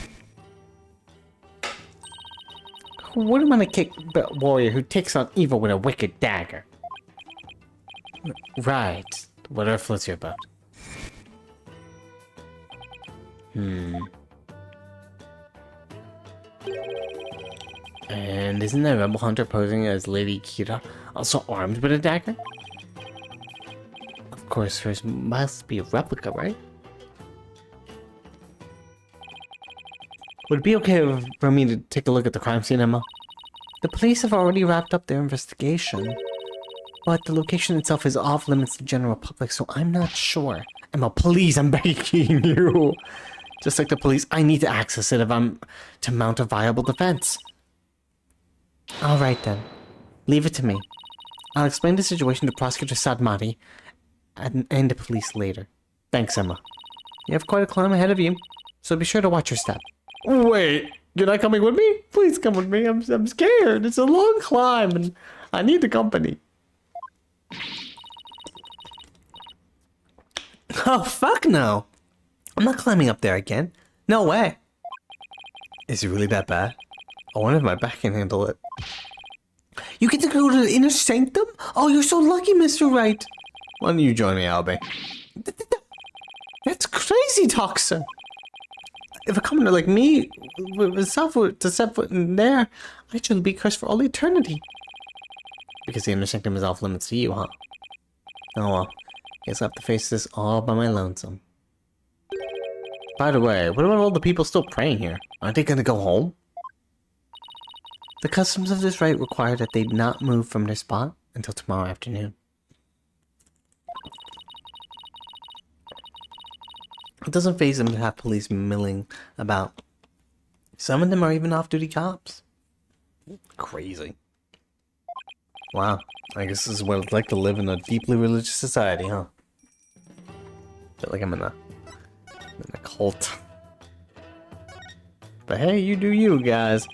Who wouldn't want to kick a warrior who takes on evil with a wicked dagger? Right. What are floats here about? And isn't that rebel hunter posing as Lady Kira also armed with a dagger? Of course, hers must be a replica, right? Would it be okay for me to take a look at the crime scene, Emma? The police have already wrapped up their investigation, but the location itself is off limits to the general public, so I'm not sure. Emma, please, I'm begging you. Just like the police, I need to access it if I'm to mount a viable defense. Alright then. Leave it to me. I'll explain the situation to Prosecutor Sadmati and the police later. Thanks, Emma. You have quite a climb ahead of you, so be sure to watch your step. Wait, you're not coming with me? Please come with me. I'm scared. It's a long climb and I need the company. Oh, fuck no. I'm not climbing up there again. No way. Is it really that bad? I wonder if my back can handle it. You get to go to the inner sanctum? Oh, you're so lucky, Mr. Wright. Why don't you join me, Albie? That's crazy, Toxin. If a commoner like me was to set foot in there, I should be cursed for all eternity. Because the inner sanctum is off limits to you, huh? Oh well. Guess I have to face this all by my lonesome. By the way, what about all the people still praying here? Aren't they gonna go home? The customs of this rite require that they not move from their spot until tomorrow afternoon. It doesn't faze them to have police milling about. Some of them are even off-duty cops. Crazy. Wow, I guess this is what it's like to live in a deeply religious society, huh? Feel like I'm in a cult. But hey, you do you, guys.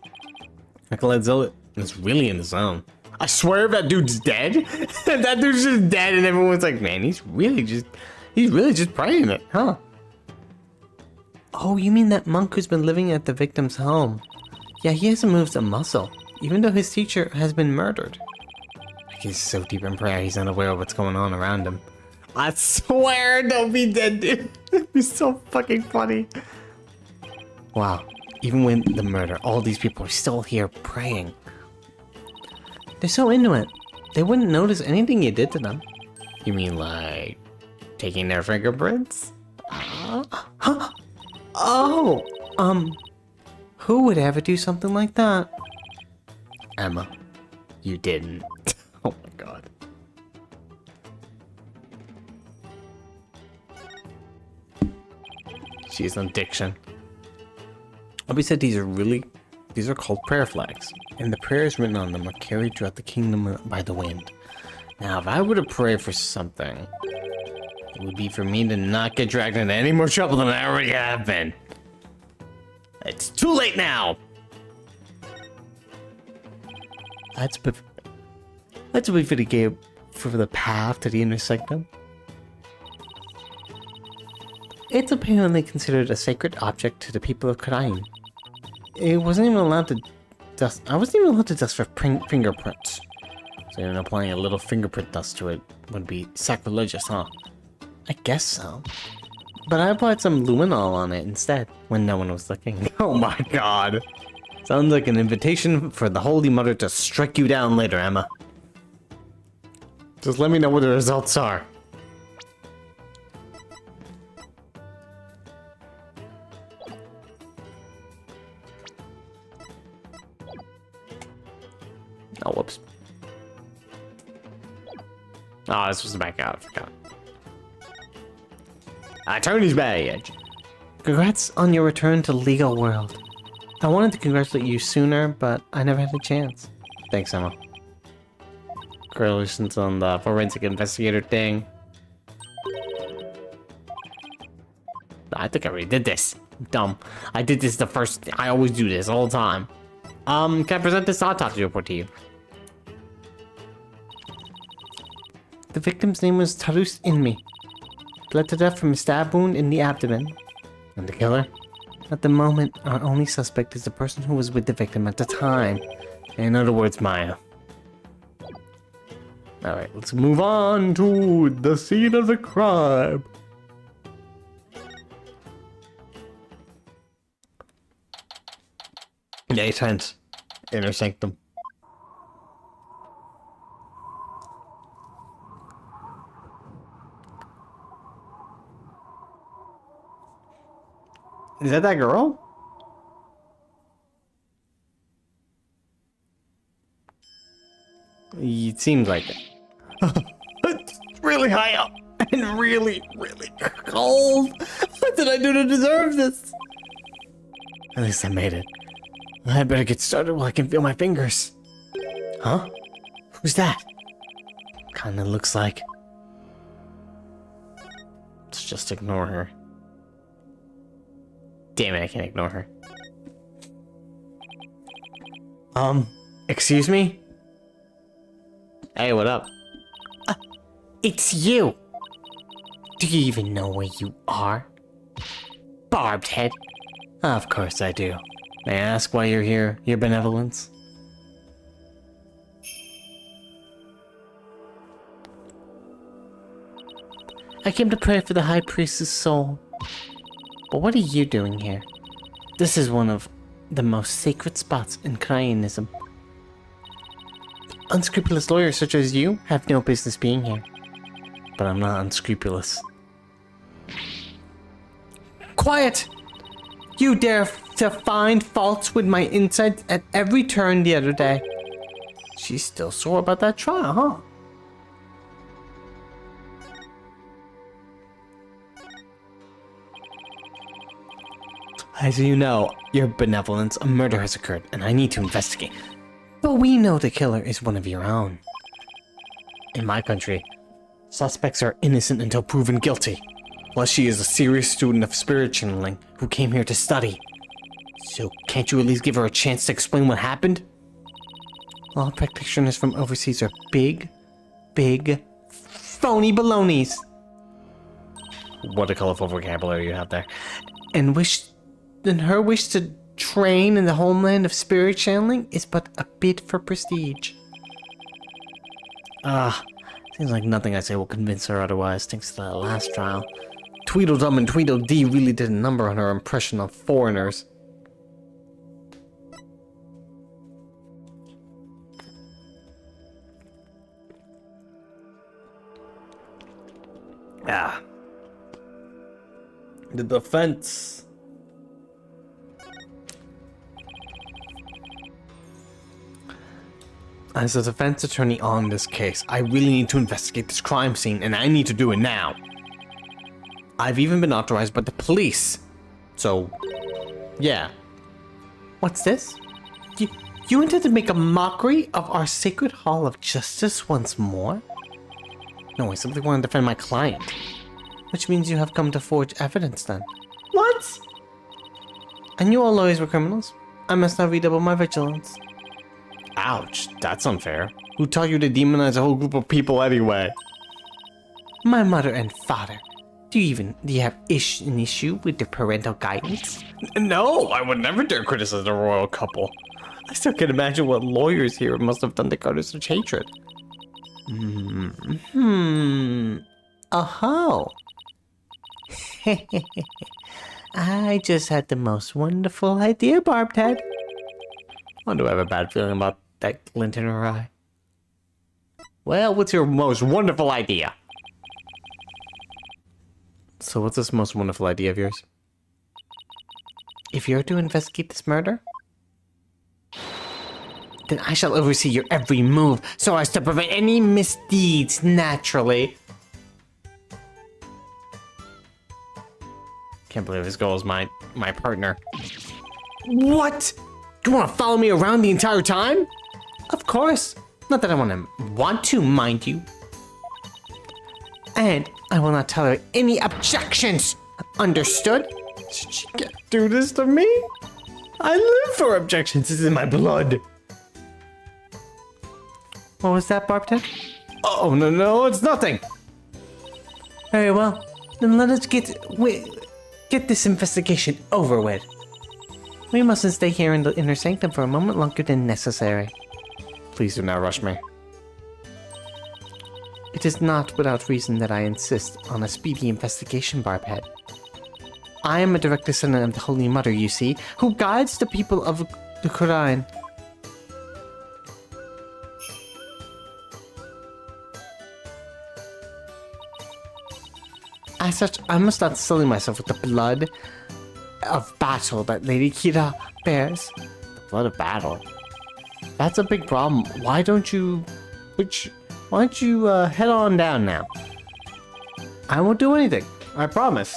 Nicolette is really in the zone. I swear if that dude's dead, that dude's just dead and everyone's like, man, he's really just praying it, huh? Oh, you mean that monk who's been living at the victim's home? Yeah, he hasn't moved a muscle, even though his teacher has been murdered. He's so deep in prayer, he's unaware of what's going on around him. I swear, don't be dead, dude. It'd be so fucking funny. Wow, even with the murder, all these people are still here praying. They're so into it, they wouldn't notice anything you did to them. You mean like taking their fingerprints? Huh? Oh, who would ever do something like that? Emma, you didn't. Oh my god. She's an addiction. Obi said these are called prayer flags, and the prayers written on them are carried throughout the kingdom by the wind. Now, if I were to pray for something, it would be for me to not get dragged into any more trouble than I already have been. It's too late now! Let's be for the path to the inner sanctum. It's apparently considered a sacred object to the people of Karain. I wasn't even allowed to dust for fingerprints. So even applying a little fingerprint dust to it would be sacrilegious, huh? I guess so. But I applied some luminol on it instead, when no one was looking. Oh my god. Sounds like an invitation for the Holy Mother to strike you down later, Emma. Just let me know what the results are. Oh, whoops. Oh, this was the back out. I forgot. Tony's badge. Congrats on your return to legal world. I wanted to congratulate you sooner, but I never had a chance. Thanks, Emma. Congratulations on the forensic investigator thing. I think I already did this. I'm dumb. I did this the first. I always do this all the time. Can I present this autopsy report to you? The victim's name was Tarus Inmi. Bled to death from a stab wound in the abdomen. And the killer? At the moment, our only suspect is the person who was with the victim at the time. In other words, Maya. Alright, let's move on to the scene of the crime. Yeah, tense. Inner sanctum. Is that girl? It seems like it. It's really high up and really, really cold. What did I do to deserve this? At least I made it. I better get started while I can feel my fingers. Huh? Who's that? Kinda looks like... Let's just ignore her. Damn it, I can't ignore her. Excuse me? Hey, what up? It's you! Do you even know where you are? Barbed head. Of course I do. May I ask why you're here, your benevolence? I came to pray for the High Priest's soul. But what are you doing here? This is one of the most sacred spots in Krainism. Unscrupulous lawyers such as you have no business being here. But I'm not unscrupulous. Quiet! You dare to find faults with my insides at every turn the other day. She's still sore about that trial, huh? As you know, your benevolence, a murder has occurred, and I need to investigate. But we know the killer is one of your own. In my country, suspects are innocent until proven guilty. Plus, she is a serious student of spirit channeling who came here to study. So, can't you at least give her a chance to explain what happened? All practitioners from overseas are big, phony balonies. What a colorful vocabulary you have there. And her wish to train in the homeland of spirit channeling is but a bid for prestige. Seems like nothing I say will convince her otherwise, thanks to that last trial. Tweedledum and Tweedledee really did a number on her impression of foreigners. The defense. As a defense attorney on this case, I really need to investigate this crime scene, and I need to do it now. I've even been authorized by the police. So, yeah. What's this? You intend to make a mockery of our sacred hall of justice once more? No, I simply want to defend my client. Which means you have come to forge evidence then. What? I knew all lawyers were criminals. I must now redouble my vigilance. Ouch, that's unfair. Who taught you to demonize a whole group of people anyway? My mother and father. Do you have an issue with their parental guidance? No, I would never dare criticize a royal couple. I still can't imagine what lawyers here must have done to garner such hatred. Oh. I just had the most wonderful idea, Barbed. I do have a bad feeling about that glint in her eye. Well, what's your most wonderful idea? So what's this most wonderful idea of yours? If you're to investigate this murder, then I shall oversee your every move so as to prevent any misdeeds naturally. Can't believe this girl is my partner. What? You want to follow me around the entire time? Of course. Not that I want to, mind you. And I will not tolerate any objections. Understood? She can't do this to me. I live for objections. This is in my blood. What was that, Barbed? Oh, no, it's nothing. Very well. Then let us get this investigation over with. We mustn't stay here in the inner sanctum for a moment longer than necessary. Please do not rush me. It is not without reason that I insist on a speedy investigation, Barbed. I am a direct descendant of the Holy Mother, you see, who guides the people of the Quran. As such, I must not sully myself with the blood of battle that Lady Kira bears. The blood of battle? That's a big problem. Why don't you head on down now? I won't do anything. I promise.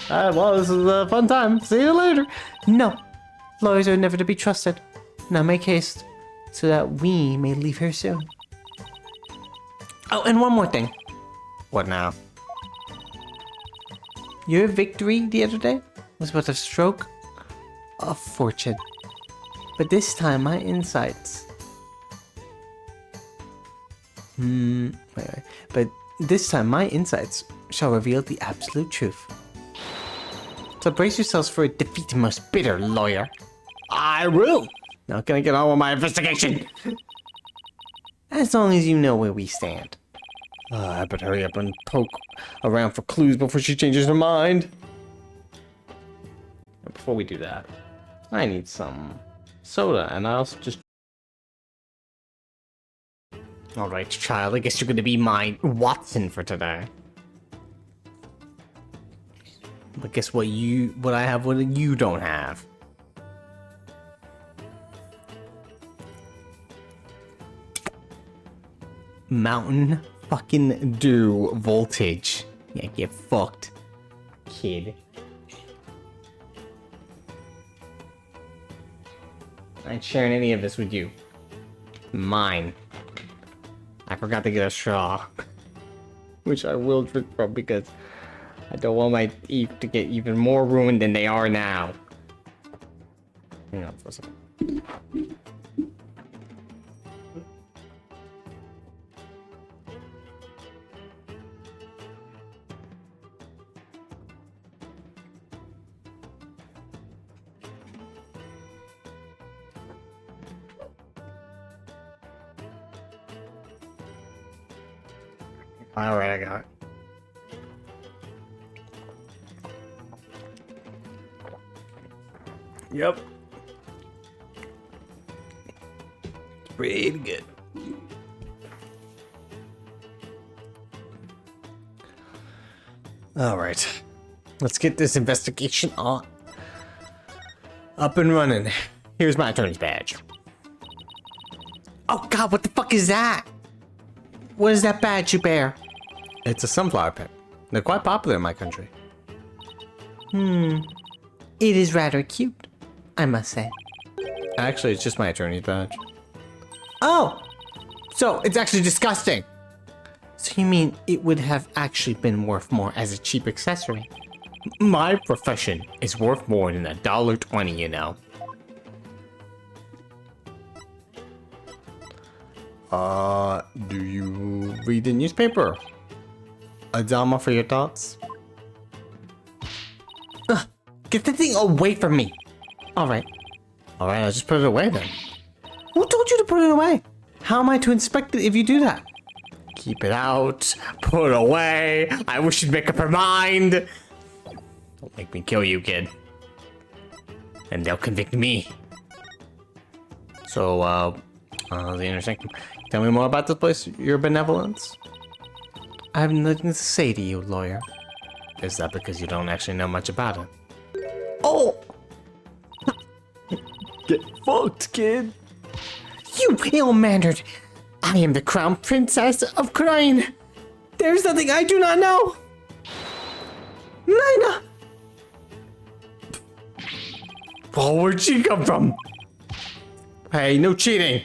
Well, this is a fun time. See you later. No. Lawyers are never to be trusted. Now make haste, so that we may leave here soon. Oh, and one more thing. What now? Your victory the other day was but a stroke of fortune. But this time my insights... But this time my insights shall reveal the absolute truth. So brace yourselves for a defeat, most bitter lawyer. I will! Now can I get on with my investigation? As long as you know where we stand. I better hurry up and poke around for clues before she changes her mind. Before we do that, I need some soda, and I also just... Alright, child, I guess you're gonna be my Watson for today. But guess what I have what you don't have. Mountain fucking Dew voltage. Yeah, get fucked, kid. I ain't sharing any of this with you. Mine. I forgot to get a straw. Which I will drink from because I don't want my teeth to get even more ruined than they are now. Hang on for a second. Alright, I got it. Yep. Pretty good. Alright. Let's get this investigation on. Up and running. Here's my attorney's badge. Oh god, what the fuck is that? What is that badge you bear? It's a sunflower pet. They're quite popular in my country. It is rather cute, I must say. Actually, it's just my attorney's badge. Oh! So, it's actually disgusting! So you mean it would have actually been worth more as a cheap accessory? My profession is worth more than $1.20, you know. Do you read the newspaper? Adama for your thoughts? Ugh, get the thing away from me! Alright. Alright, I'll just put it away then. Who told you to put it away? How am I to inspect it if you do that? Keep it out. Put it away. I wish you'd make up her mind. Don't make me kill you, kid. And they'll convict me. So, the intersection. Tell me more about this place, your benevolence. I have nothing to say to you, lawyer. Is that because you don't actually know much about it? Oh! Get fucked, kid. You ill-mannered! I am the crown princess of Krain! There's nothing I do not know! Nina! Oh, where'd she come from? Hey, no cheating!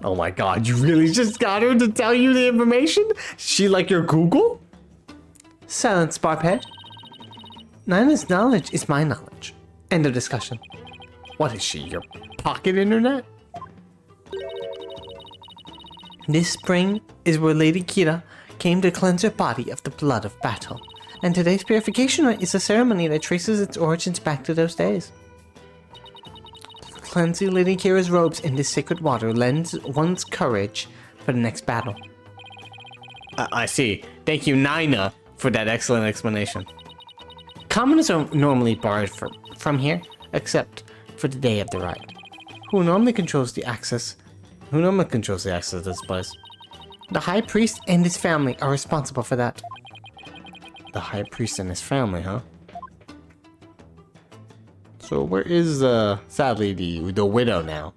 Oh my god, you really just got her to tell you the information? She like your Google? Silence, Barphead. Nina's knowledge is my knowledge. End of discussion. What is she, your pocket internet? This spring is where Lady Kira came to cleanse her body of the blood of battle, and today's purification rite is a ceremony that traces its origins back to those days. Cleansing Lady Kira's robes in this sacred water lends one's courage for the next battle. I see. Thank you, Nina, for that excellent explanation. Commoners are normally barred from here, except for the day of the rite. Who normally controls the access to this place? The High Priest and his family are responsible for that. The High Priest and his family, huh? So where is, sadly, the widow now?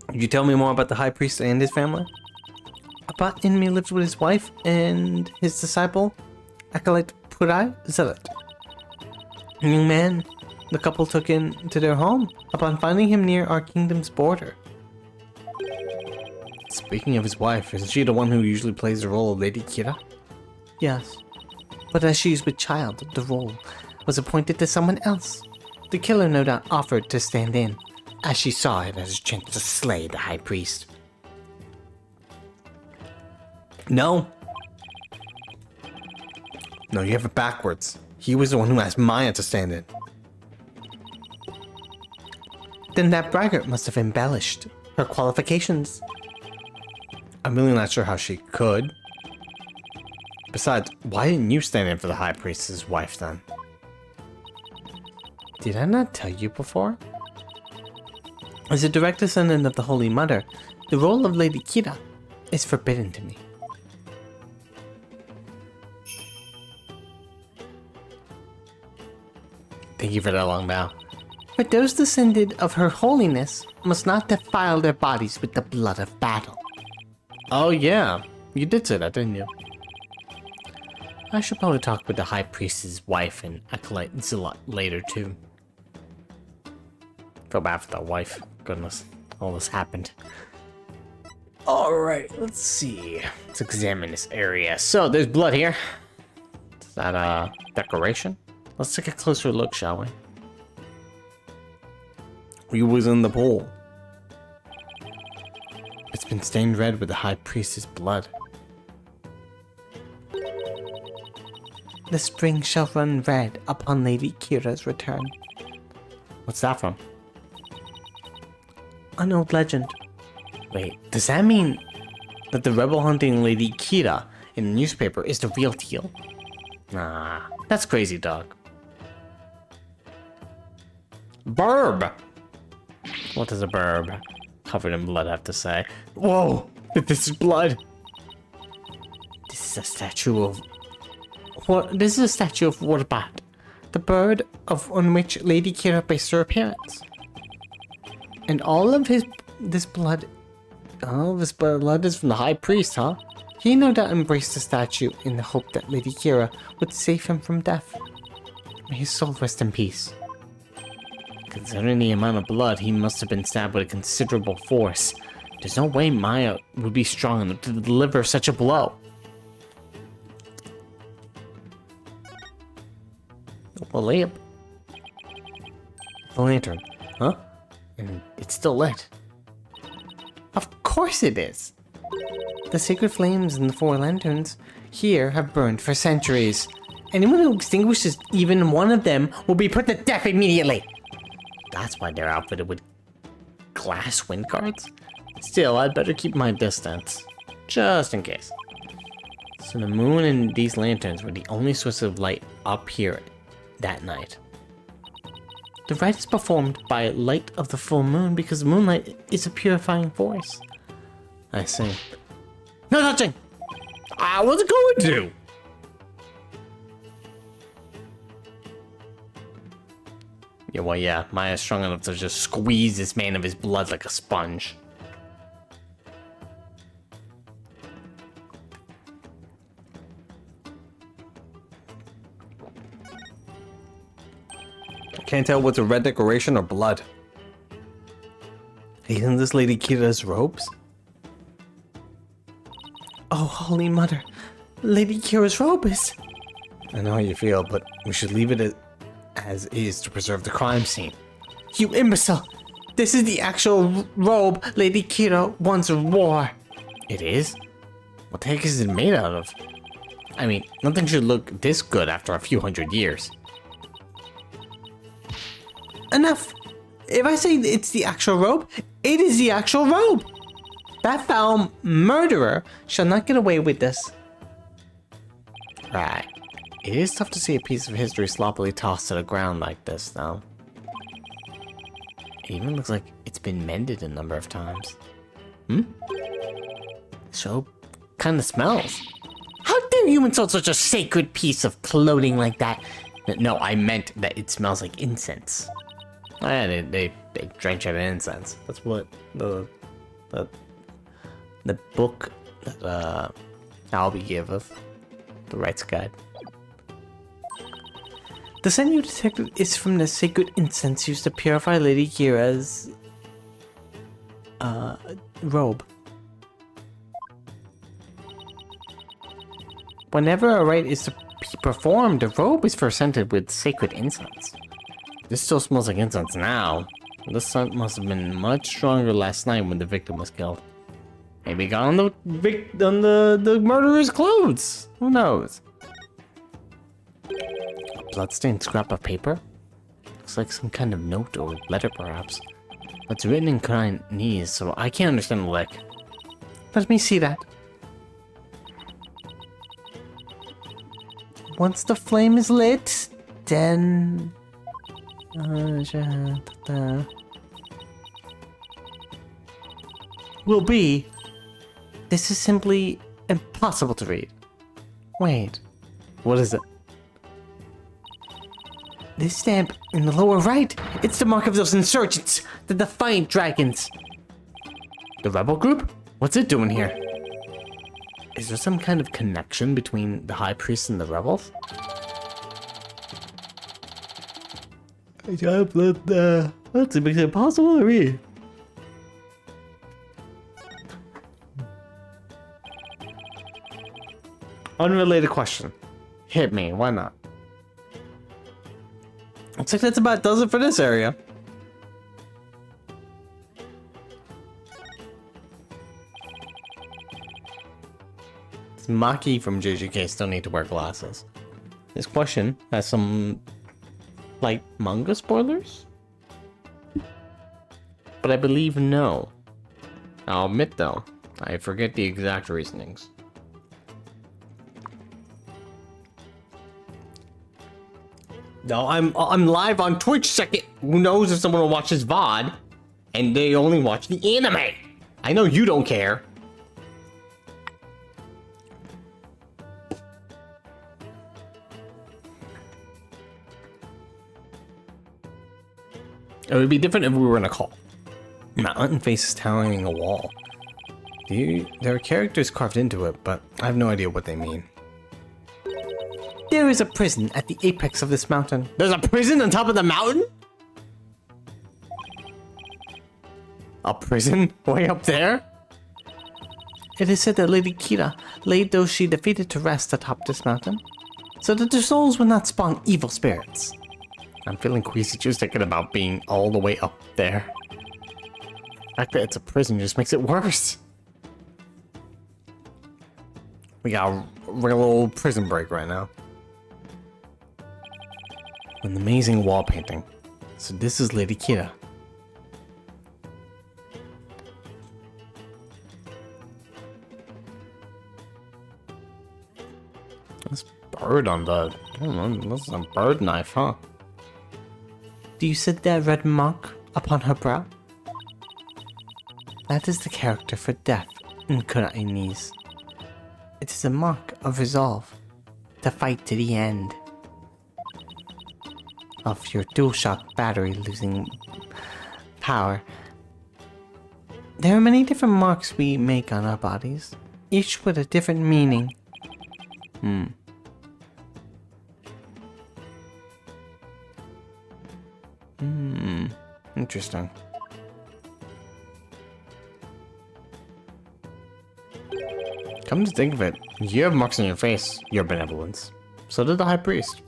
Could you tell me more about the High Priest and his family? Abat Inmi lived with his wife and his disciple, Acolyte Purai Zealot. A young man the couple took into their home upon finding him near our kingdom's border. Speaking of his wife, isn't she the one who usually plays the role of Lady Kira? Yes. But as she is with child, the role was appointed to someone else. The killer no doubt offered to stand in, as she saw it as a chance to slay the High Priest. No. No, you have it backwards. He was the one who asked Maya to stand in. Then that braggart must have embellished her qualifications. I'm really not sure how she could. Besides, why didn't you stand in for the High Priestess' wife then? Did I not tell you before? As a direct descendant of the Holy Mother, the role of Lady Kira is forbidden to me. Thank you for that long bow. But those descended of Her Holiness must not defile their bodies with the blood of battle. Oh yeah, you did say that, didn't you? I should probably talk with the High Priest's wife and Acolyte Zealot later too. Feel bad for that wife. Goodness, all this happened. Alright, let's see. Let's examine this area. So, there's blood here. Is that a decoration? Let's take a closer look, shall we? He was in the pool. It's been stained red with the High Priest's blood. The spring shall run red upon Lady Kira's return. What's that from? An old legend. Wait, does that mean that the rebel hunting Lady Kira in the newspaper is the real deal? Nah, that's crazy, dog. Burb! What does a burb covered in blood have to say? Whoa! This is blood! This is a statue of... What? This is a statue of Warbat, the bird on which Lady Kira based her appearance. And all of this blood is from the High Priest, huh? He no doubt embraced the statue in the hope that Lady Kira would save him from death. May his soul rest in peace. Considering the amount of blood, he must have been stabbed with a considerable force. There's no way Maya would be strong enough to deliver such a blow. The lamp. The lantern. Huh? And it's still lit. Of course it is. The sacred flames in the 4 lanterns here have burned for centuries. Anyone who extinguishes even one of them will be put to death immediately. That's why they're outfitted with glass wind guards. Still, I'd better keep my distance, just in case. So the moon and these lanterns were the only source of light up here that night. The rite is performed by light of the full moon because moonlight is a purifying force. I see. No touching! I wasn't going to! Yeah, well, yeah, Maya's strong enough to just squeeze this man of his blood like a sponge. Can't tell what's a red decoration or blood. Isn't this Lady Kira's robes? Oh, Holy Mother. Lady Kira's robe is... I know how you feel, but we should leave it as is to preserve the crime scene. You imbecile! This is the actual robe Lady Kira once wore. It is? What the heck is it made out of? I mean, nothing should look this good after a few hundred years. Enough! If I say it's the actual robe, it is the actual robe! That foul murderer shall not get away with this. Right. It is tough to see a piece of history sloppily tossed to the ground like this, though. It even looks like it's been mended a number of times. This robe kinda smells. How dare you insult such a sacred piece of clothing like that? No, I meant that it smells like incense. Oh, yeah, they drench it in incense. That's what the book that Albie gave us, the rights guide. The scent you detected is from the sacred incense used to purify Lady Kira's robe. Whenever a rite is to be performed, the robe is first scented with sacred incense. This still smells like incense now. This scent must have been much stronger last night when the victim was killed. Maybe it got on the murderer's clothes. Who knows? A bloodstained scrap of paper? Looks like some kind of note or letter, perhaps. It's written in Chinese, so I can't understand the lick. Let me see that. Once the flame is lit, then... will be... This is simply impossible to read. Wait, what is it? This stamp in the lower right, it's the mark of those insurgents, the Defiant Dragons. The rebel group? What's it doing here? Is there some kind of connection between the High Priest and the rebels? That's impossible to read. Unrelated question. Hit me, why not? Looks like that's about does it for this area. It's Maki from JJK still need to wear glasses. This question has some like manga spoilers? But I believe no. I'll admit though, I forget the exact reasonings. No, I'm live on Twitch. Second, who knows if someone will watch this VOD and they only watch the anime? I know you don't care. It would be different if we were in a call. Mountain faces towering a wall. There are characters carved into it, but I have no idea what they mean. There is a prison at the apex of this mountain. There's a prison on top of the mountain? A prison way up there? It is said that Lady Kira laid those she defeated to rest atop this mountain, so that their souls would not spawn evil spirits. I'm feeling queasy just thinking about being all the way up there. The fact that it's a prison just makes it worse. We got a real old prison break right now. An amazing wall painting. So this is Lady Kira. This bird on the... I don't know, this is a bird knife, huh? Do you see that red mark upon her brow? That is the character for death in Kurainis. It is a mark of resolve to fight to the end. Of your DualShock battery losing power. There are many different marks we make on our bodies, each with a different meaning. Interesting. Come to think of it, you have marks on your face, your benevolence. So did the High Priest.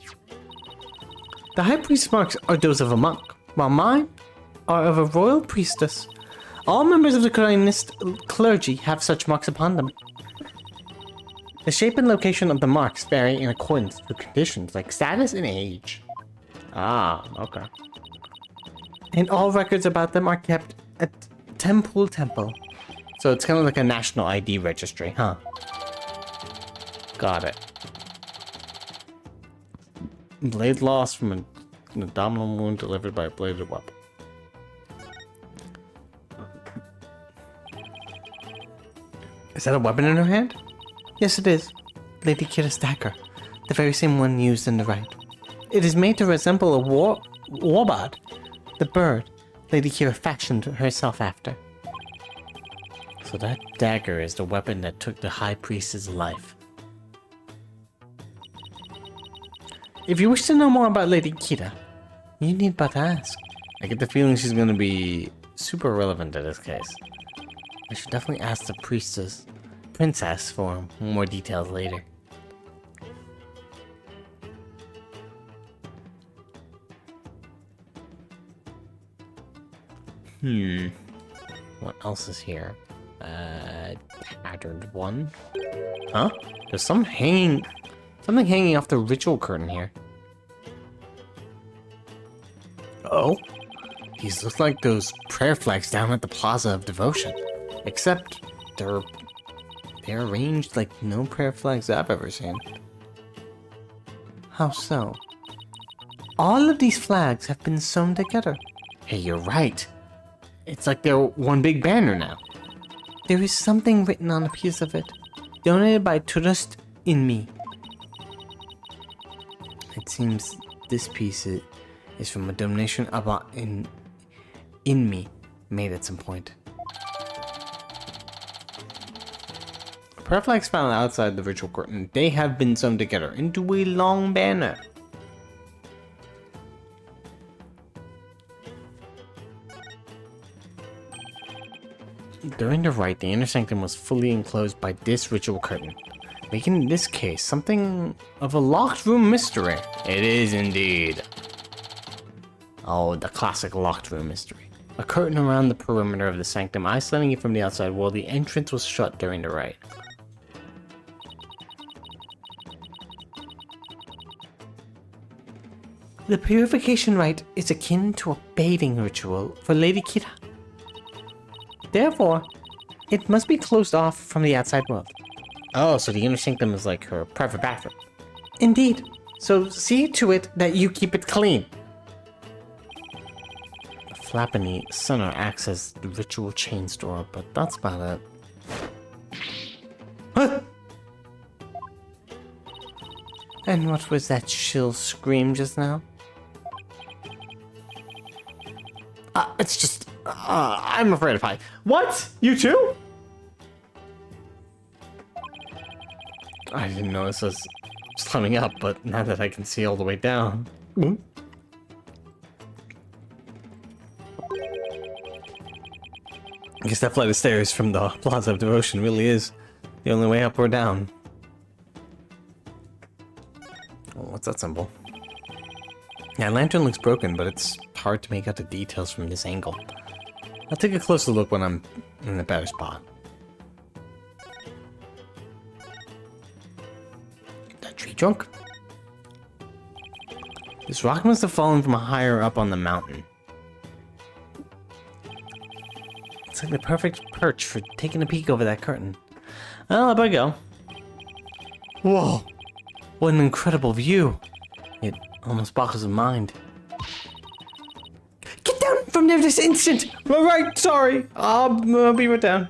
The High Priest's marks are those of a monk, while mine are of a royal priestess. All members of the Koreanist clergy have such marks upon them. The shape and location of the marks vary in accordance with conditions like status and age. Ah, okay. And all records about them are kept at Temple. So it's kind of like a national ID registry, huh? Got it. Blade lost from an abdominal wound delivered by a bladed weapon. Is that a weapon in her hand? Yes, it is. Lady Kira's dagger. The very same one used in the rite. It is made to resemble a warbird. The bird Lady Kira fashioned herself after. So that dagger is the weapon that took the High Priest's life. If you wish to know more about Lady Kira, you need but ask. I get the feeling she's going to be super relevant in this case. I should definitely ask the princess for more details later. What else is here? Tattered one. Huh? There's something hanging off the ritual curtain here. Oh? These look like those prayer flags down at the Plaza of Devotion. Except they're arranged like no prayer flags I've ever seen. How so? All of these flags have been sewn together. Hey, you're right. It's like they're one big banner now. There is something written on a piece of it, donated by Tourist in me. It seems this piece is from a donation about in me made at some point. Prayer flags found outside the ritual curtain. They have been sewn together into a long banner. During the rite, the inner sanctum was fully enclosed by this ritual curtain, making in this case something of a locked room mystery. It is indeed. Oh, the classic locked room mystery. A curtain around the perimeter of the sanctum, isolating it from the outside world. The entrance was shut during the rite. The purification rite is akin to a bathing ritual for Lady Kira. Therefore, it must be closed off from the outside world. Oh, so the inner sanctum is like her private bathroom. Indeed. So see to it that you keep it clean. The flap in the center acts as the ritual chain store, but that's about it. Huh? And what was that shrill scream just now? It's just... I'm afraid of height. What? You too? I didn't notice us climbing up, but now that I can see all the way down. I guess that flight of stairs from the Plaza of Devotion really is the only way up or down. Oh, what's that symbol? Yeah, lantern looks broken, but it's hard to make out the details from this angle. I'll take a closer look when I'm in a better spot. That tree trunk. This rock must have fallen from higher up on the mountain. It's like the perfect perch for taking a peek over that curtain. Well, up I go. Whoa! What an incredible view! It almost boggles the mind. Get down from there this instant! Alright, sorry! I'll be right down.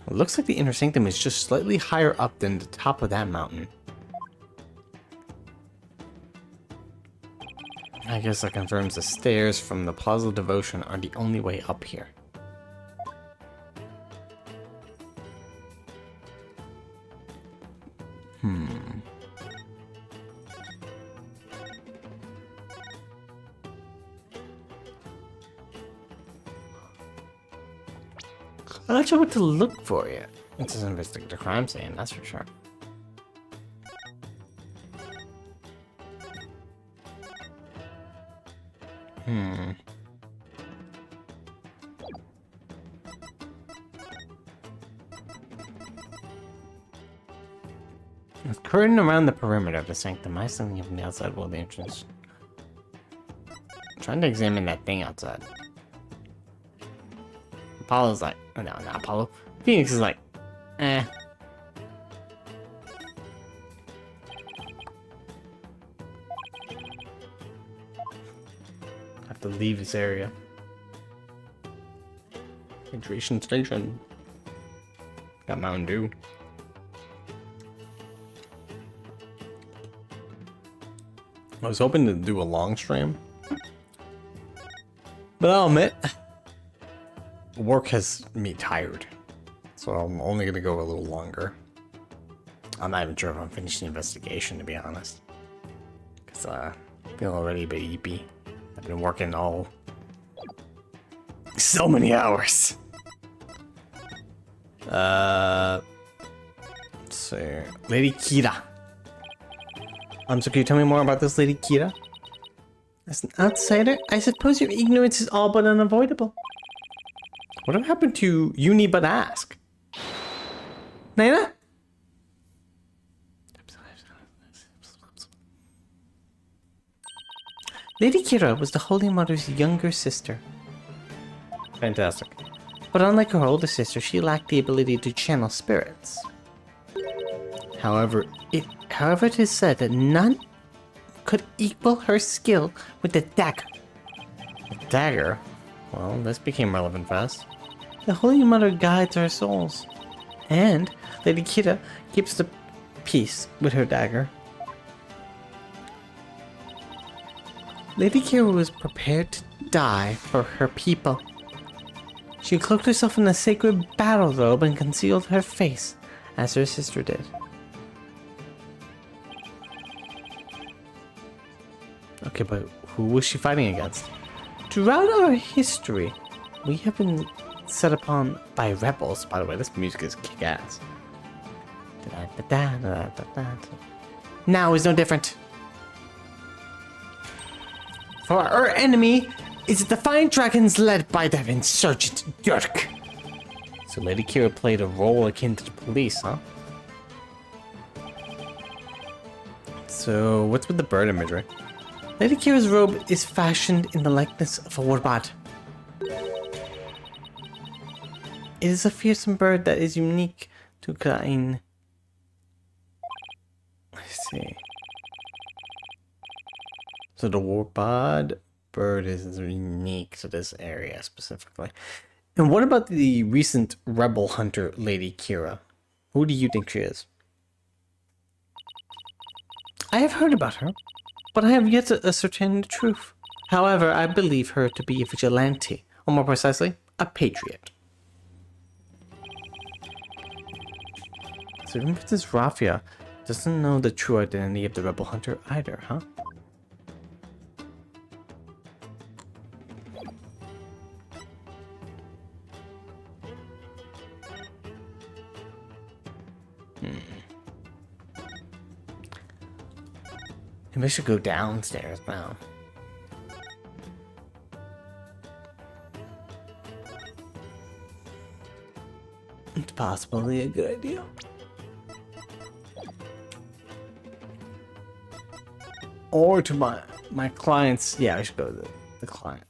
It looks like the inner sanctum is just slightly higher up than the top of that mountain. I guess that confirms the stairs from the Plaza of Devotion are the only way up here. I'm not sure what to look for yet. It's an investigative crime scene, that's for sure. There's curtain around the perimeter of the sanctum. I still think from the outside wall of the entrance. I'm trying to examine that thing outside. Apollo's like, oh, no, not Apollo. Phoenix is like, eh. Have to leave this area. Hydration station. Got Mountain Dew. I was hoping to do a long stream, but I'll admit, work has me tired, so I'm only gonna go a little longer. I'm not even sure if I'm finished the investigation, to be honest, because I feel already a bit eepy. I've been working so many hours. Let's see, Lady Kira. So can you tell me more about this Lady Kira? As an outsider, I suppose your ignorance is all but unavoidable. Whatever happened to you need but ask? Naina? Lady Kira was the Holy Mother's younger sister. Fantastic. But unlike her older sister, she lacked the ability to channel spirits. However, it is said that none could equal her skill with the dagger. The dagger? Well, this became relevant fast. The Holy Mother guides our souls, and Lady Kira keeps the peace with her dagger. Lady Kira was prepared to die for her people. She cloaked herself in a sacred battle robe and concealed her face, as her sister did. Okay, but who was she fighting against? Throughout our history, we have been set upon by rebels. By the way, this music is kick-ass. Now is no different. For our enemy is the defiant dragons led by their insurgent Dirk. So Lady Kira played a role akin to the police, huh? So what's with the bird imagery? Lady Kira's robe is fashioned in the likeness of a warbird. It is a fearsome bird that is unique to Kain. I see. So the warbird bird is unique to this area specifically. And what about the recent rebel hunter, Lady Kira? Who do you think she is? I have heard about her, but I have yet to ascertain the truth. However, I believe her to be a vigilante, or more precisely, a patriot. So even Princess Raphia doesn't know the true identity of the rebel hunter either, huh? Maybe I should go downstairs now. It's possibly a good idea. Or to my clients. Yeah, I should go to the client.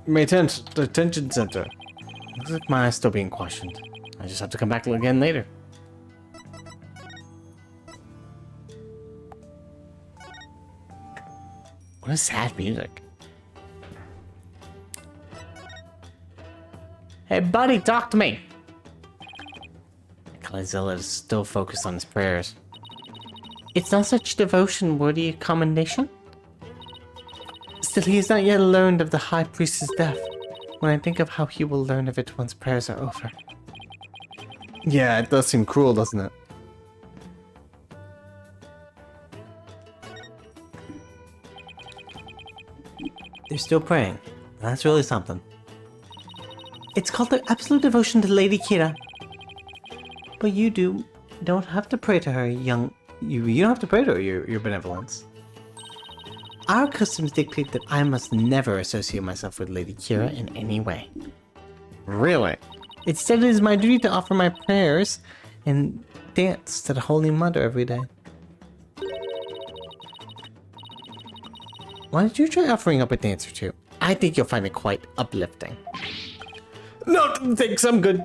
My detention center. Looks like mine is still being questioned. I just have to come back again later. What is sad music? Hey buddy, talk to me! Clyzilla is still focused on his prayers. It's not such devotion worthy of commendation? Still, he has not yet learned of the High Priest's death. When I think of how he will learn of it once prayers are over. Yeah, it does seem cruel, doesn't it? They're still praying. That's really something. It's called the absolute devotion to Lady Kira. But you don't have to pray to her, you don't have to pray to her, your benevolence. Our customs dictate that I must never associate myself with Lady Kira in any way. Really? Instead, it is my duty to offer my prayers and dance to the Holy Mother every day. Why don't you try offering up a dance or two? I think you'll find it quite uplifting. No, thanks, I'm good.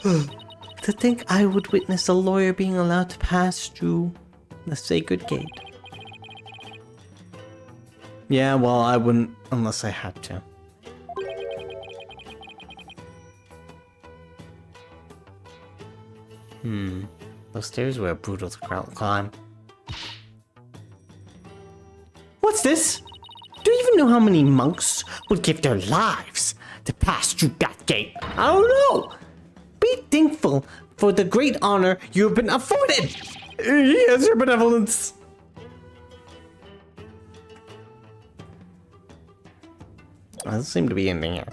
To think I would witness a lawyer being allowed to pass through the sacred gate. Yeah, well, I wouldn't unless I had to. Those stairs were brutal to climb. What's this? Do you even know how many monks would give their lives to pass through that gate? I don't know! Be thankful for the great honor you have been afforded! Yes, your benevolence! Doesn't seem to be anything here.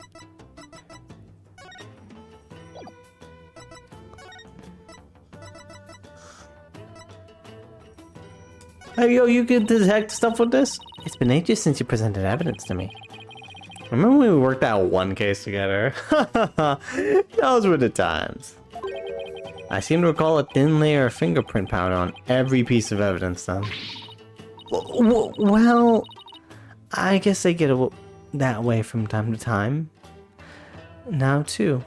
Hey, yo, you can detect stuff with this? It's been ages since you presented evidence to me. Remember when we worked out one case together? Those were the times. I seem to recall a thin layer of fingerprint powder on every piece of evidence then. Well, I guess I get that way from time to time. Now too.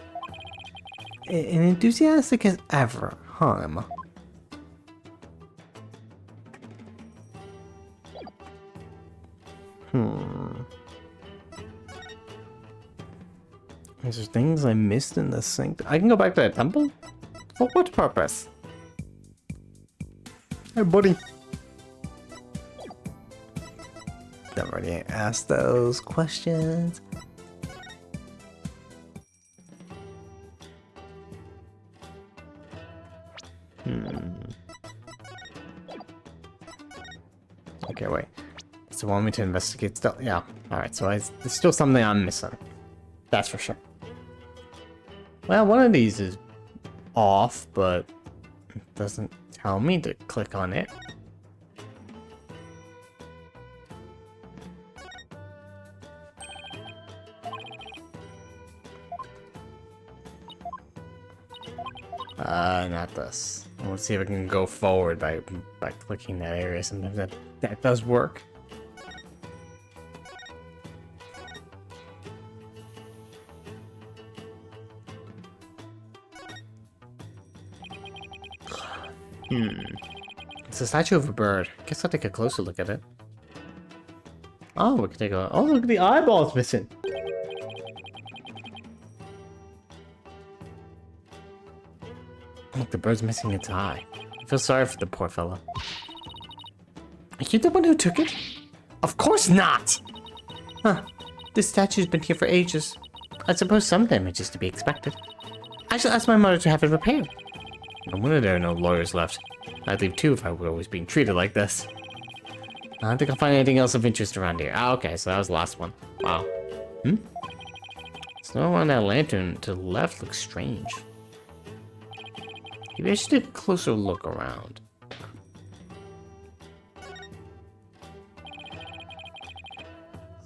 And enthusiastic as ever, huh, Emma? Is there things I missed in the sink? I can go back to that temple? For what purpose? Hey, buddy. Don't really ask those questions. Okay, wait. So want me to investigate still? Yeah. Alright, so there's still something I'm missing. That's for sure. Well, one of these is off, but it doesn't tell me to click on it. Not this. I want to see if I can go forward by clicking that area. Sometimes that does work. It's a statue of a bird. Guess I'll take a closer look at it. Oh, we can take a... Oh, look at the eyeballs missing. Look, the bird's missing its eye. I feel sorry for the poor fella. Are you the one who took it? Of course not! Huh. This statue's been here for ages. I suppose some damage is to be expected. I shall ask my mother to have it repaired. No wonder there are no lawyers left. I'd leave too if I were always being treated like this. I don't think I'll find anything else of interest around here. Ah, okay, so that was the last one. Wow. Snow on that lantern to the left looks strange. Maybe I should take a closer look around.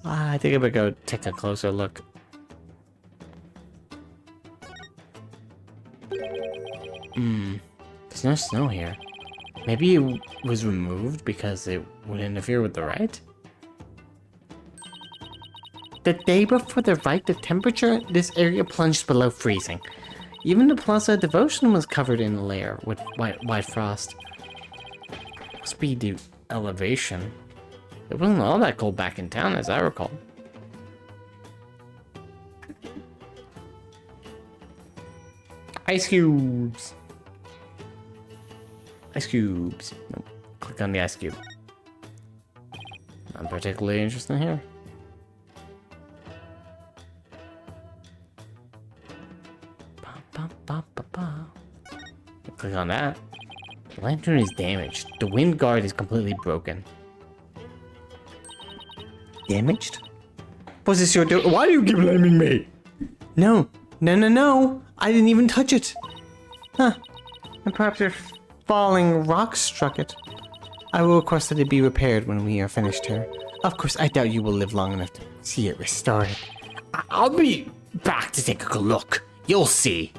I think I better go take a closer look. There's no snow here. Maybe it was removed because it would interfere with the rite? The day before the rite, the temperature in this area plunged below freezing. Even the Plaza of Devotion was covered in a layer with white frost. Must be the elevation. It wasn't all that cold back in town, as I recall. Ice cubes! Ice cubes. Nope. Click on the ice cube. Not particularly interesting here. Click on that. The lantern is damaged. The wind guard is completely broken. Damaged? Was this your doing? Why do you keep blaming me? No. No. I didn't even touch it. Huh. And perhaps your falling rock struck it. I will request that it be repaired when we are finished here. Of course, I doubt you will live long enough to see it restored. I'll be back to take a good look. You'll see.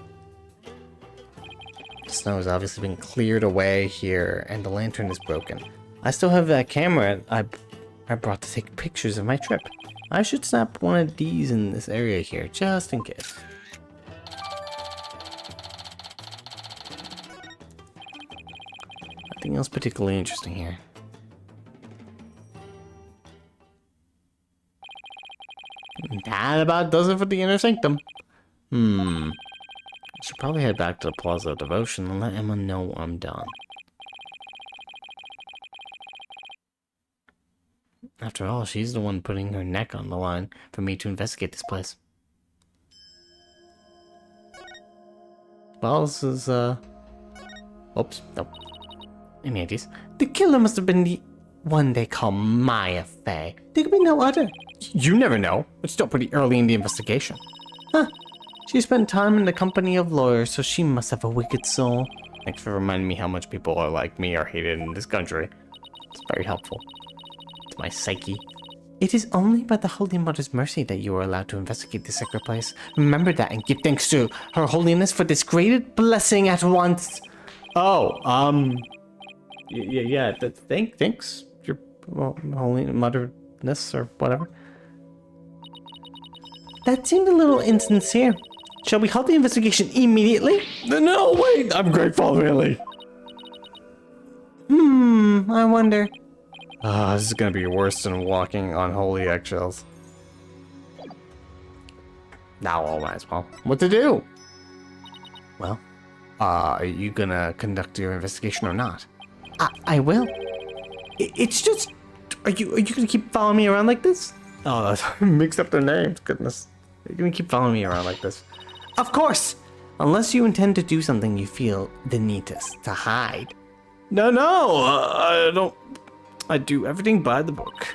The snow has obviously been cleared away here, and the lantern is broken. I still have that camera I brought to take pictures of my trip. I should snap one of these in this area here, just in case. Nothing else particularly interesting here. That about does it for the Inner Sanctum. I should probably head back to the Plaza of Devotion and let Emma know I'm done. After all, she's the one putting her neck on the line for me to investigate this place. Well, this is, oops, nope. Any ideas? The killer must have been the one they call Maya Fey. There could be no other. You never know. It's still pretty early in the investigation. Huh. She spent time in the company of lawyers, so she must have a wicked soul. Thanks for reminding me how much people are like me are hated in this country. It's very helpful. It's my psyche. It is only by the Holy Mother's mercy that you are allowed to investigate the sacred place. Remember that and give thanks to Her Holiness for this great blessing at once. Oh, yeah, thanks, your Holy Motherness or whatever. That seemed a little insincere. Shall we halt the investigation immediately? No, wait, I'm grateful, really. I wonder. This is gonna be worse than walking on holy eggshells. Now I might as well. What to do? Well, are you gonna conduct your investigation or not? I will. It's just, are you gonna keep following me around like this? Oh, mixed up their names, goodness. You're gonna keep following me around like this? Of course! Unless you intend to do something you feel the need to hide. No, I don't. I do everything by the book.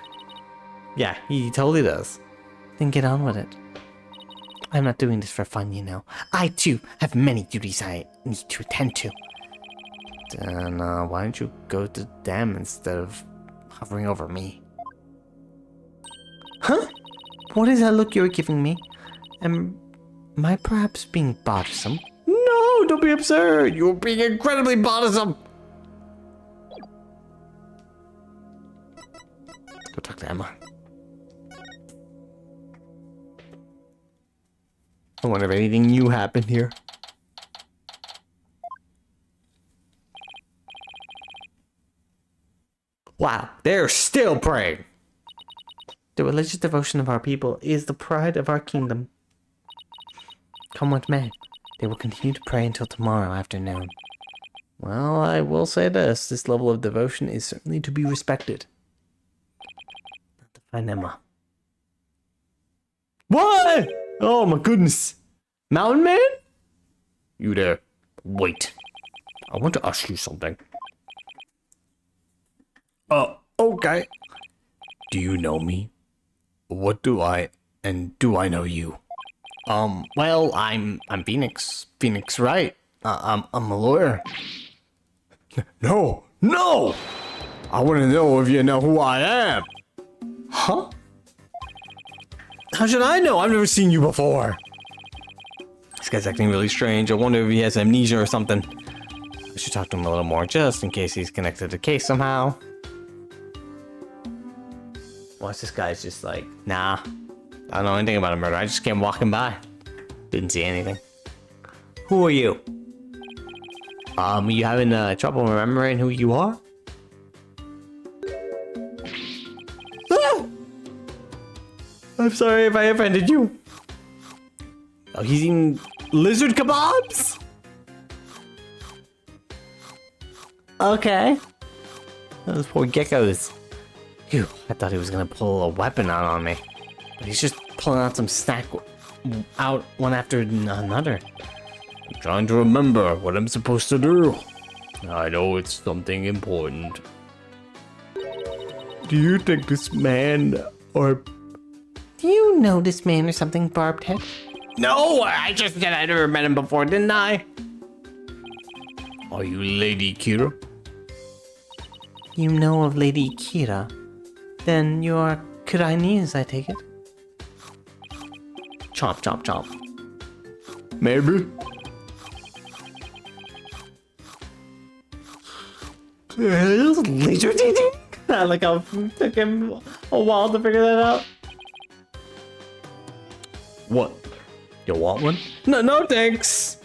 Yeah, he totally does. Then get on with it. I'm not doing this for fun, you know. I, too, have many duties I need to attend to. Then, why don't you go to them instead of hovering over me? Huh? What is that look you're giving me? Am I perhaps being bothersome? No, don't be absurd. You're being incredibly bothersome. Let's go talk to Emma. I wonder if anything new happened here. Wow, they're still praying. The religious devotion of our people is the pride of our kingdom. Come what may, they will continue to pray until tomorrow afternoon. Well, I will say this level of devotion is certainly to be respected. Not to find Emma. What? Oh my goodness. Mountain Man? You there. Wait. I want to ask you something. Okay. Do you know me? What do I know you? Well, I'm Phoenix. Phoenix Wright. I'm a lawyer. No! I want to know if you know who I am. Huh? How should I know? I've never seen you before. This guy's acting really strange. I wonder if he has amnesia or something. I should talk to him a little more, just in case he's connected to the case somehow. Watch, this guy's just like, nah. I don't know anything about a murder. I just came walking by. Didn't see anything. Who are you? You having trouble remembering who you are? Ah! I'm sorry if I offended you. Oh, he's eating lizard kebabs? Okay. Those poor geckos. Phew, I thought he was gonna pull a weapon out on me. But he's just pulling out some snack out one after another. I'm trying to remember what I'm supposed to do. I know it's something important. Do you think this man or... Do you know this man or something, Barbed Head? No, I just said I never met him before, didn't I? Are you Lady Kira? You know of Lady Kira? Then you're Kurai-Ni's, I take it? Chomp, chomp, chomp. Maybe. Laser teaching? Like how it took him a while to figure that out. What? You want one? No thanks.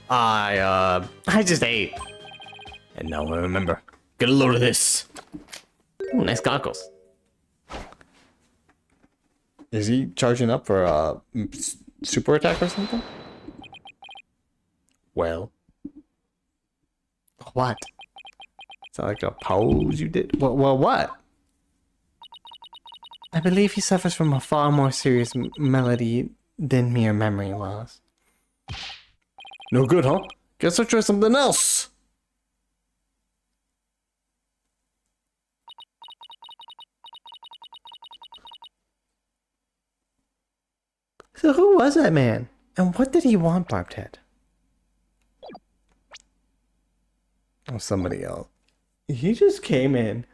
I just ate. And now I remember. Get a load of this. Ooh, nice goggles. Is he charging up for a super attack or something? Well. What? Is that like a pose you did? Well, what? I believe he suffers from a far more serious malady than mere memory loss. No good, huh? Guess I'll try something else. So who was that man? And what did he want, Barbed Head? Oh, somebody else. He just came in,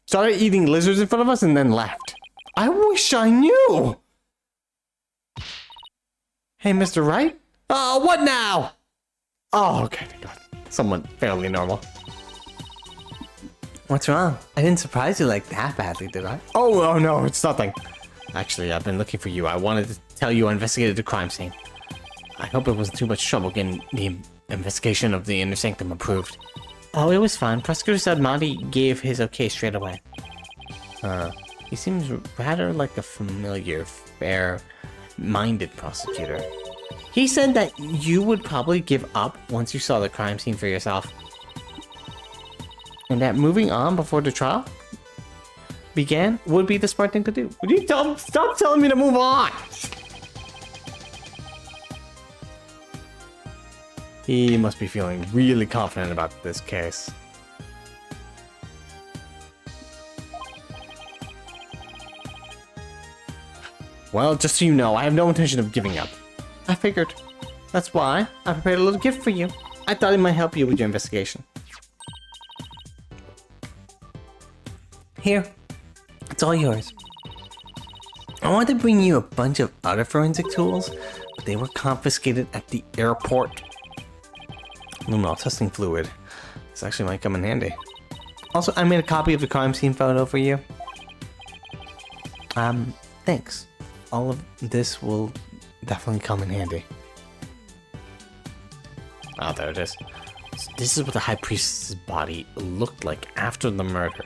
started eating lizards in front of us, and then left. I wish I knew! Hey, Mr. Wright? What now? Oh, okay, thank God. Someone fairly normal. What's wrong? I didn't surprise you like that badly, did I? Oh, no, it's nothing. Actually, I've been looking for you. I wanted to tell you I investigated the crime scene. I hope it wasn't too much trouble getting the investigation of the Inner Sanctum approved. Oh, it was fine. Prosecutor said Monty gave his okay straight away. He seems rather like a familiar, fair-minded prosecutor. He said that you would probably give up once you saw the crime scene for yourself. And that moving on before the trial began would be the smart thing to do. Would you stop telling me to move on? He must be feeling really confident about this case. Well, just so you know, I have no intention of giving up. I figured. That's why I prepared a little gift for you. I thought it might help you with your investigation. Here. It's all yours. I wanted to bring you a bunch of other forensic tools, but they were confiscated at the airport. Luminol testing fluid. This actually might come in handy. Also, I made a copy of the crime scene photo for you. Thanks. All of this will definitely come in handy. Oh, there it is. So this is what the High Priestess's body looked like after the murder.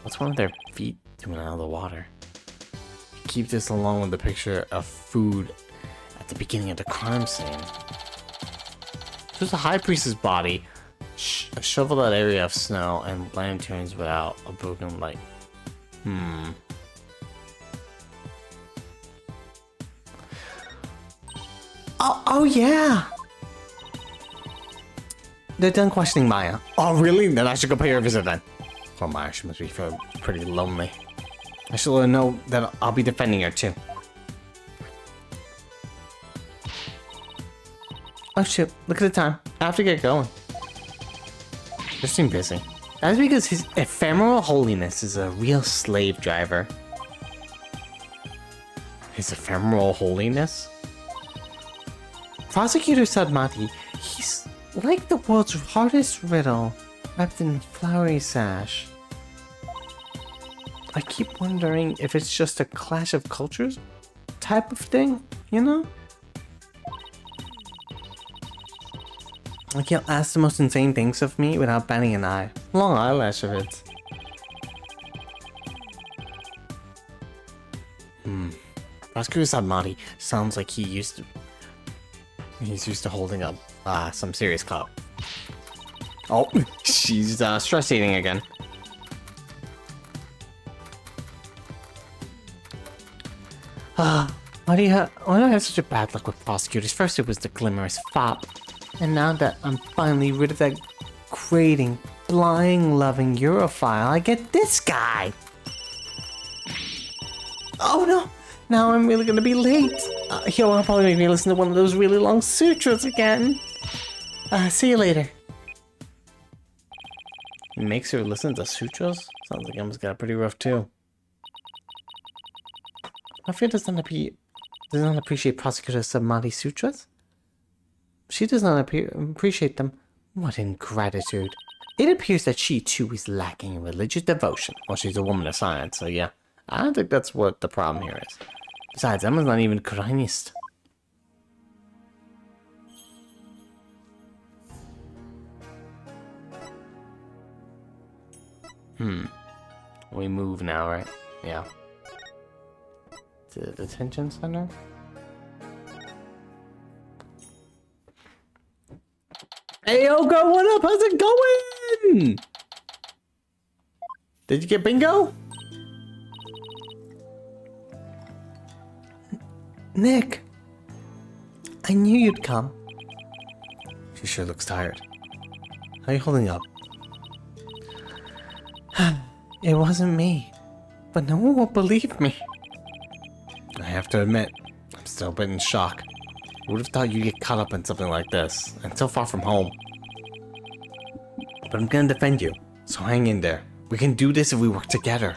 What's one of their feet doing out of the water? Keep this along with the picture of food at the beginning of the crime scene. There's a High Priestess body, shovel that area of snow, and lanterns without a broken light. Oh yeah! They're done questioning Maya. Oh, really? Then I should go pay her a visit then. Oh, Maya, she must be feeling pretty lonely. I should let her know that I'll be defending her too. Oh shit, look at the time. I have to get going. Just seem busy. That's because his ephemeral holiness is a real slave driver. His ephemeral holiness? Prosecutor Sadmati, he's like the world's hardest riddle, wrapped in flowery sash. I keep wondering if it's just a clash of cultures type of thing, you know? Like he'll ask the most insane things of me without batting an eye. Long eyelash of it. Prosecutor Sadmati sounds like he's used to holding up some serious clout. Oh, she's stress eating again. Why do I have such a bad luck with prosecutors? First it was the glimmerous fop, and now that I'm finally rid of that grating, flying-loving Europhile, I get this guy! Oh no! Now I'm really gonna be late! He'll probably make me listen to one of those really long sutras again! See you later. He makes her listen to sutras? Sounds like Emma's got it pretty rough too. Mafia does not appreciate Prosecutor Samadi's sutras. She does not appreciate them. What ingratitude. It appears that she too is lacking in religious devotion. Well, she's a woman of science, so yeah. I don't think that's what the problem here is. Besides, Emma's not even Quranist. We move now, right? Yeah. To the detention center? Hey, Oko, what up? How's it going? Did you get bingo? Nick, I knew you'd come. She sure looks tired. How are you holding up? It wasn't me, but no one will believe me. I have to admit, I'm still a bit in shock. I would have thought you'd get caught up in something like this, and so far from home. But I'm gonna defend you, so hang in there. We can do this if we work together.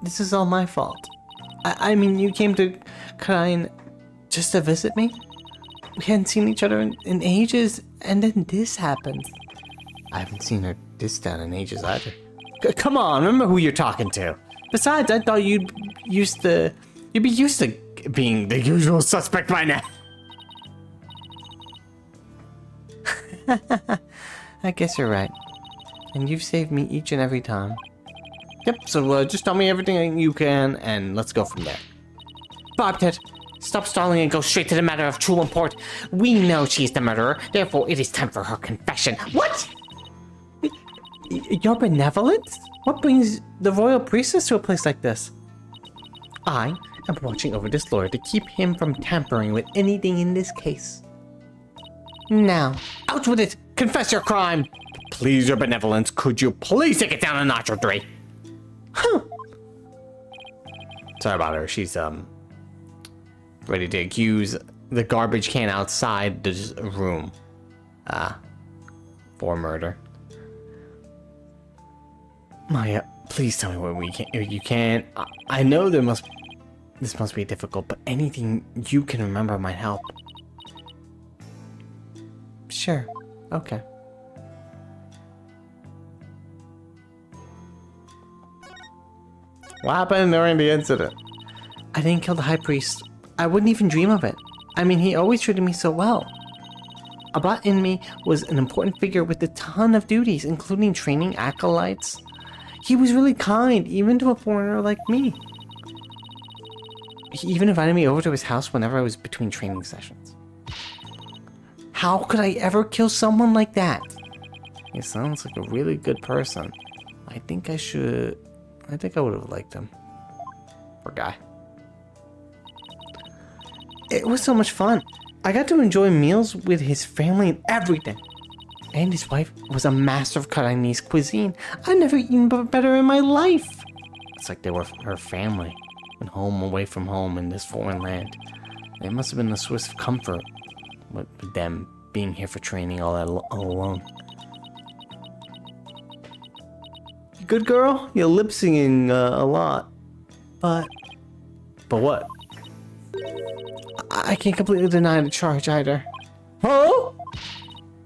This is all my fault. I mean, you came to Krain just to visit me? We hadn't seen each other in ages, and then this happened. I haven't seen her this down in ages either. Come on, remember who you're talking to. Besides, I thought you'd be used to being the usual suspect by now. I guess you're right. And you've saved me each and every time. Yep, so just tell me everything you can, and let's go from there. Bobcat, stop stalling and go straight to the matter of true import. We know she's the murderer, therefore it is time for her confession. What? You're benevolent? What brings the royal priestess to a place like this? I am watching over this lawyer to keep him from tampering with anything in this case. Now, out with it! Confess your crime! Please, your benevolence, could you please take it down a notch or three? Huh. Sorry about her. She's ready to accuse the garbage can outside the room for murder. Maya, please tell me what you can. I know this must be difficult, but anything you can remember might help. Sure. Okay. What happened during the incident? I didn't kill the high priest. I wouldn't even dream of it. I mean, he always treated me so well. Abat in me was an important figure with a ton of duties, including training acolytes. He was really kind, even to a foreigner like me. He even invited me over to his house whenever I was between training sessions. How could I ever kill someone like that? He sounds like a really good person. I think I would have liked him. Poor guy. It was so much fun. I got to enjoy meals with his family and everything. And his wife was a master of Chinese cuisine. I've never eaten better in my life. It's like they were her family, went home away from home in this foreign land. It must have been a source of comfort with them being here for training all alone. Good girl, you're lip singing a lot. But what? I can't completely deny the charge either. Huh?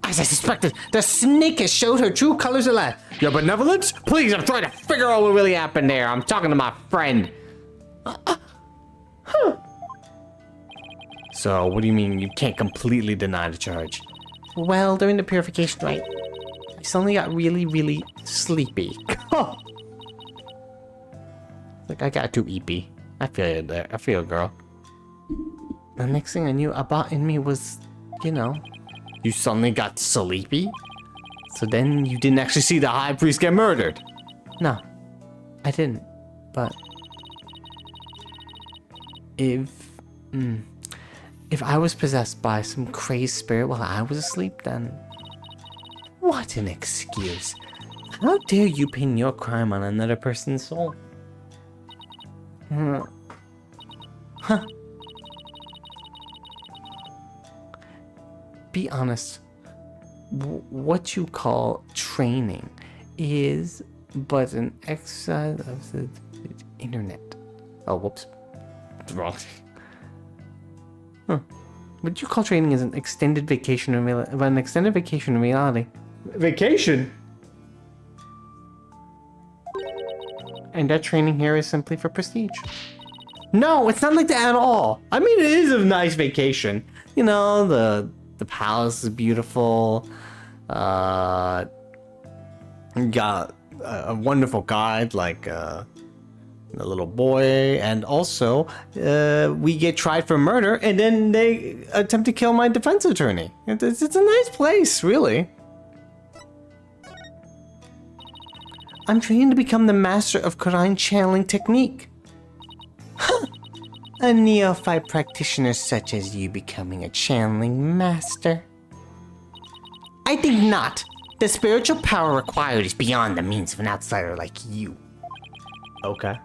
As I suspected, the snake has showed her true colors at last. Your benevolence? Please, I'm trying to figure out what really happened there. I'm talking to my friend. So, what do you mean you can't completely deny the charge? Well, during the purification rite, I suddenly got really, really sleepy. Like, I got too eepy. I feel it there. I feel it, girl. The next thing I knew, a bot in me was, you know... You suddenly got sleepy? So then you didn't actually see the high priest get murdered? No, I didn't. But... If I was possessed by some crazed spirit while I was asleep, then... What an excuse. How dare you pin your crime on another person's soul? Huh. Be honest. What you call training is but an exercise of the internet. Oh, whoops. Wrong. Huh. What you call training is an extended vacation in reality. Vacation? And that training here is simply for prestige. No, it's not like that at all. I mean, it is a nice vacation. You know, the palace is beautiful. Got a wonderful guide like the little boy, and also we get tried for murder, and then they attempt to kill my defense attorney. It's a nice place, really. I'm training to become the master of Quran channeling technique. A neophyte practitioner such as you becoming a channeling master? I think not. The spiritual power required is beyond the means of an outsider like you. Okay.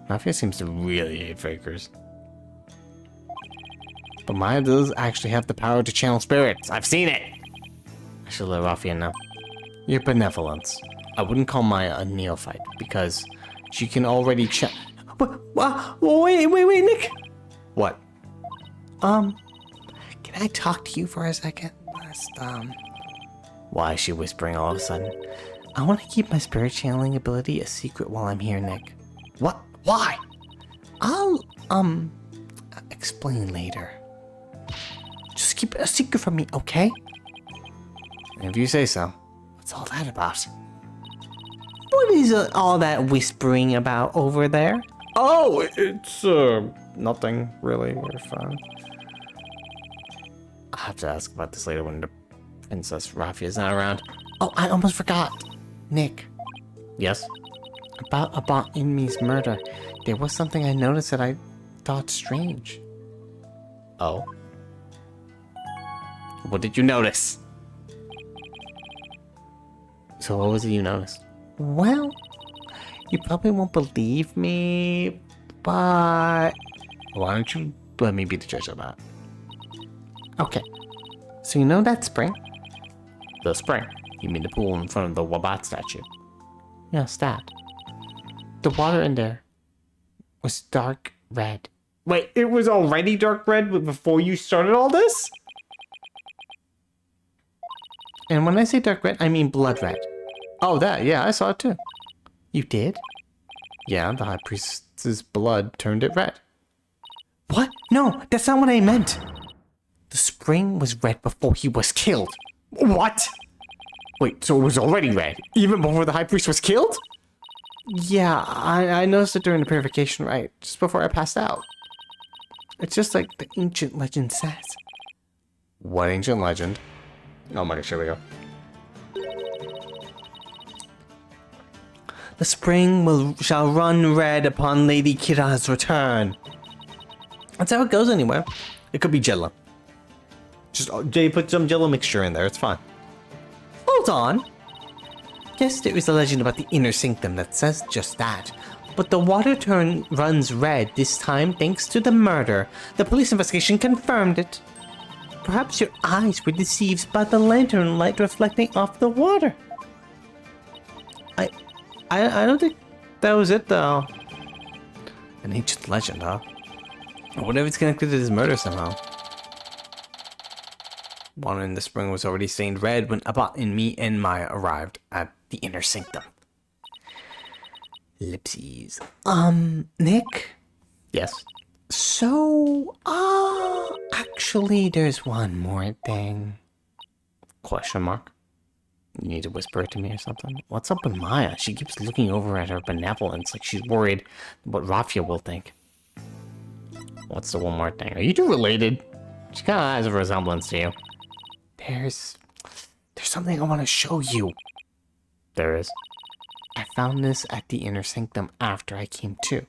Mafia seems to really hate fakers. But Maya does actually have the power to channel spirits. I've seen it! I should let Rafia know. Your benevolence. I wouldn't call Maya a neophyte because she can already Wait, Nick! What? Can I talk to you for a second? Why is she whispering all of a sudden? I want to keep my spirit channeling ability a secret while I'm here, Nick. What? Why? I'll, explain later. Just keep it a secret from me, okay? If you say so. What's all that about? What is all that whispering about over there? Oh, it's, nothing, really. We're fine. I'll have to ask about this later when the Princess Rafia's not around. Oh, I almost forgot. Nick. Yes? About Abant Inmi's murder. There was something I noticed that I thought strange. Oh? What did you notice? So what was it you noticed? Well, you probably won't believe me, but... Why don't you let me be the judge of that? Okay. So you know that spring? The spring? You mean the pool in front of the Wabat statue? Yes, that. The water in there was dark red. Wait, it was already dark red before you started all this? And when I say dark red, I mean blood red. Oh, that, yeah, I saw it too. You did? Yeah, the high priest's blood turned it red. What? No, that's not what I meant. The spring was red before he was killed. What? Wait, so it was already red, even before the high priest was killed? Yeah, I noticed it during the purification rite, just before I passed out. It's just like the ancient legend says. What ancient legend? Oh my gosh, here we go. The spring shall run red upon Lady Kira's return. That's how it goes anyway. It could be Jella. Just they put some jello mixture in there. It's fine. Hold on. Yes, there is a legend about the inner sanctum that says just that. But the water runs red this time thanks to the murder. The police investigation confirmed it. Perhaps your eyes were deceived by the lantern light reflecting off the water. I don't think that was it though. An ancient legend, huh? I wonder if it's connected to this murder somehow. Water in the spring was already stained red when Abbott and me and Maya arrived at the inner sanctum. Ellipses. Nick? Yes? So, actually there's one more thing. Question mark? You need to whisper it to me or something? What's up with Maya? She keeps looking over at her benevolence like she's worried what Rafia will think. What's the one more thing? Are you two related? She kind of has a resemblance to you. There's something I want to show you. There is. I found this at the inner sanctum after I came to.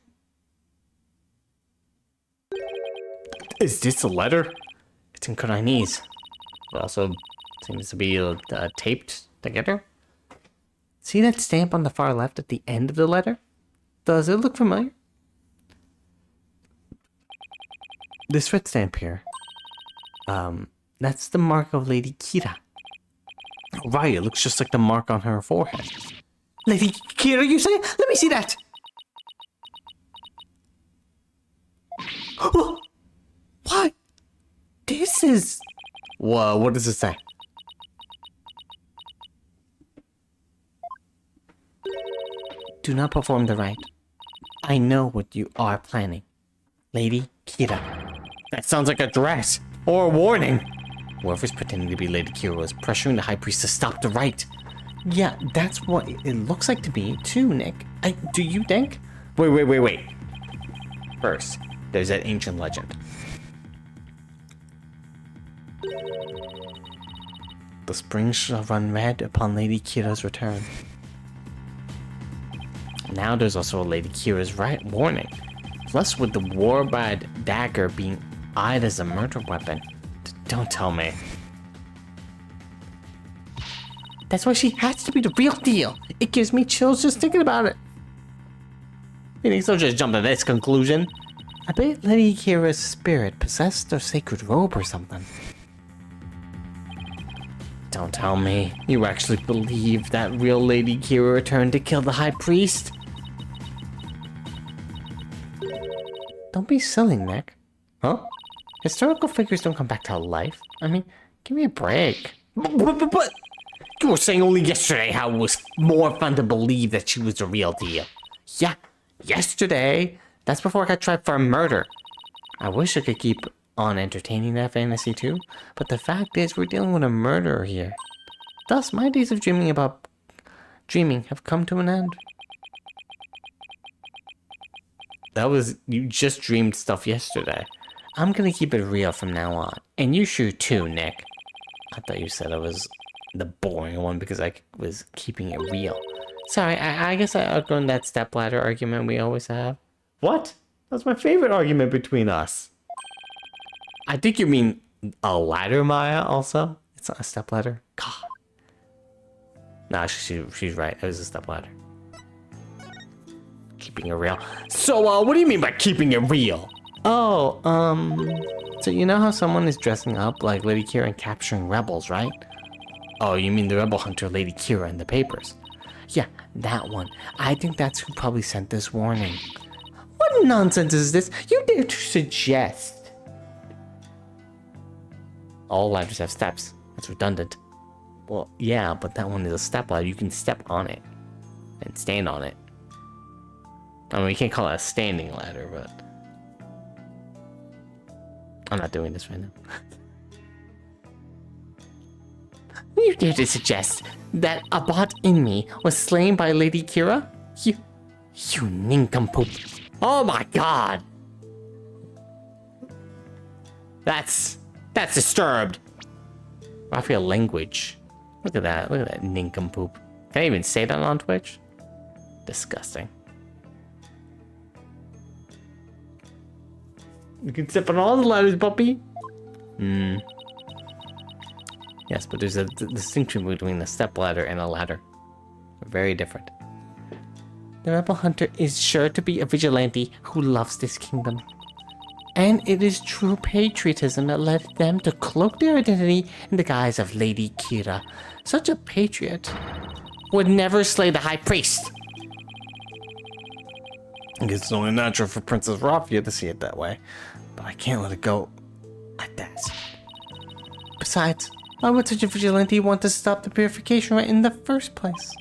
Is this a letter? It's in Koreanese. It also seems to be taped together. See that stamp on the far left at the end of the letter? Does it look familiar? This red stamp here. That's the mark of Lady Kira. Right, it looks just like the mark on her forehead. Lady Kira, you say? Let me see that! Oh, what? This is... Whoa, what does it say? Do not perform the rite. I know what you are planning. Lady Kira. That sounds like a threat or a warning. Whoever's pretending to be Lady Kira is pressuring the High Priest to stop the rite. Yeah, that's what it looks like to me too, Nick. Do you think? Wait. First, there's that ancient legend. The spring shall run red upon Lady Kira's return. Now there's also a Lady Kira's right warning. Plus with the Warbad dagger being eyed as a murder weapon. Don't tell me. That's why she has to be the real deal. It gives me chills just thinking about it. Phoenix, don't just jump to this conclusion. I bet Lady Kira's spirit possessed a sacred robe or something. Don't tell me. You actually believe that real Lady Kira returned to kill the High Priest? Don't be silly, Nick. Huh? Historical figures don't come back to life. I mean, give me a break. But you were saying only yesterday how it was more fun to believe that she was the real deal. Yeah, yesterday. That's before I got tried for a murder. I wish I could keep on entertaining that fantasy too, but the fact is we're dealing with a murderer here. Thus, my days of dreaming have come to an end. That was, you just dreamed stuff yesterday. I'm gonna keep it real from now on. And you should too, Nick. I thought you said I was the boring one because I was keeping it real. Sorry, I guess I outgrown that stepladder argument we always have. What? That's my favorite argument between us. I think you mean a ladder, Maya, also? It's not a stepladder? God. Nah, she's right. It was a stepladder. Keeping it real. So, what do you mean by keeping it real? Oh, so you know how someone is dressing up like Lady Kira and capturing rebels, right? Oh, you mean the rebel hunter Lady Kira in the papers? Yeah, that one. I think that's who probably sent this warning. What nonsense is this? You dare to suggest? All ladders have steps. That's redundant. Well, yeah, but that one is a step ladder. You can step on it and stand on it. I mean, we can't call it a standing ladder, but I'm not doing this right now. You dare to suggest that a bot in me was slain by Lady Kira? You nincompoop. Oh my god! That's disturbed. Raphael language. Look at that nincompoop. Can I even say that on Twitch? Disgusting. You can step on all the ladders, puppy. Yes, but there's a distinction between a stepladder and a ladder. They're very different. The rebel hunter is sure to be a vigilante who loves this kingdom. And it is true patriotism that led them to cloak their identity in the guise of Lady Kira. Such a patriot would never slay the high priest. I guess it's only natural for Princess Raffia to see it that way, but I can't let it go like that. Besides, why would such a vigilante want to stop the purification rite in the first place?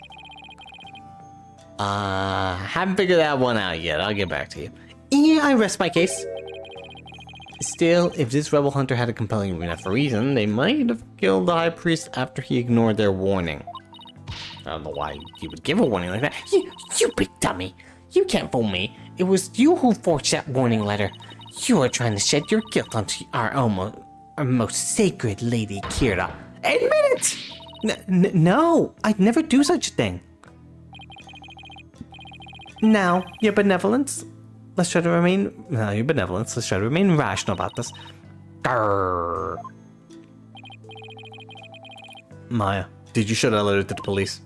Haven't figured that one out yet. I'll get back to you. Yeah, I rest my case. Still, if this rebel hunter had a compelling enough reason, they might have killed the high priest after he ignored their warning. I don't know why he would give a warning like that. You big dummy. You can't fool me. It was you who forged that warning letter. You are trying to shed your guilt onto our most sacred Lady Kira. Admit it! No, I'd never do such a thing. Now, your benevolence. Let's try to remain. No, your benevolence. Let's try to remain rational about this. Grrr. Maya, did you show that letter to the police?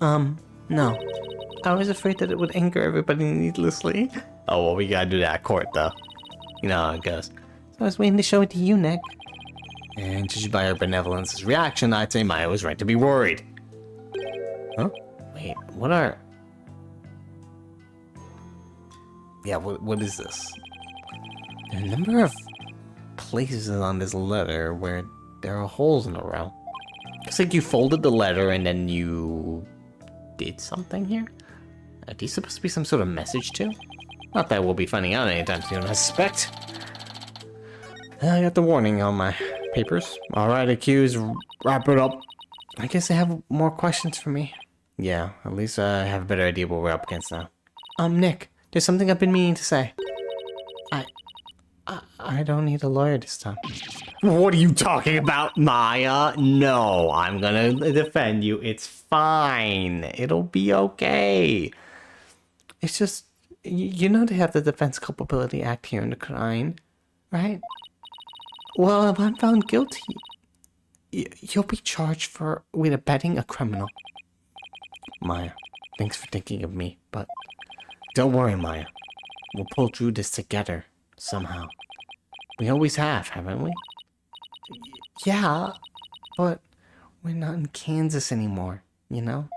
No. I was afraid that it would anger everybody needlessly. Oh, well, we gotta do that at court, though. You know how it goes. So I was waiting to show it to you, Nick. And judging by her benevolence's reaction, I'd say Maya was right to be worried. Huh? Wait, what are... Yeah, what is this? There are a number of places on this letter where there are holes in a row. Looks like you folded the letter and then you did something here? Are these supposed to be some sort of message too? Not that we'll be finding out anytime soon, I suspect. I got the warning on my papers. Alright, accused, wrap it up. I guess they have more questions for me. Yeah, at least I have a better idea what we're up against now. Nick, there's something I've been meaning to say. I don't need a lawyer this time. What are you talking about, Maya? No, I'm gonna defend you. It's fine. It'll be okay. It's just, you know they have the Defense Culpability Act here in the crime, right? Well, if I'm found guilty, you'll be charged with abetting a criminal. Maya, thanks for thinking of me, but don't worry, Maya. We'll pull through this together, somehow. We always have, haven't we? Yeah, but we're not in Kansas anymore, you know?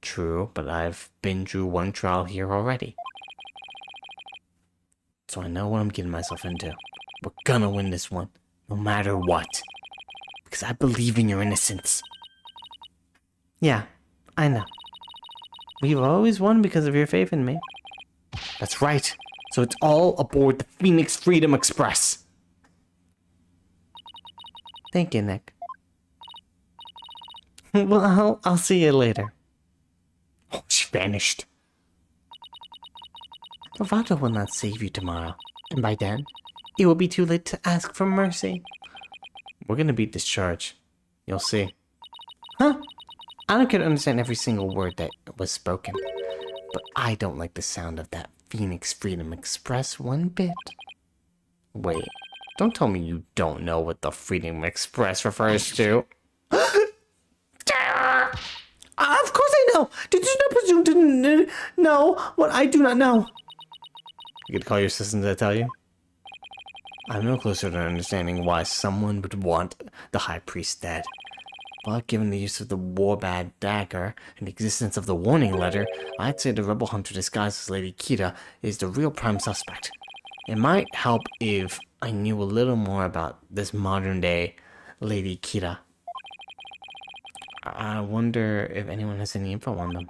True, but I've been through one trial here already. So I know what I'm getting myself into. We're gonna win this one, no matter what. Because I believe in your innocence. Yeah, I know. We've always won because of your faith in me. That's right. So it's all aboard the Phoenix Freedom Express. Thank you, Nick. Well, I'll see you later. Oh, she vanished. Bravado will not save you tomorrow. And by then, it will be too late to ask for mercy. We're gonna beat this charge. You'll see. Huh? I don't care to understand every single word that was spoken. But I don't like the sound of that Phoenix Freedom Express one bit. Wait, don't tell me you don't know what the Freedom Express refers to. Of course I know! Did you not presume to know what I do not know? You could call your assistant to tell you? I'm no closer to understanding why someone would want the High Priest dead. But given the use of the Warbad dagger and the existence of the warning letter, I'd say the rebel hunter disguised as Lady Kira is the real prime suspect. It might help if I knew a little more about this modern-day Lady Kira. I wonder if anyone has any info on them.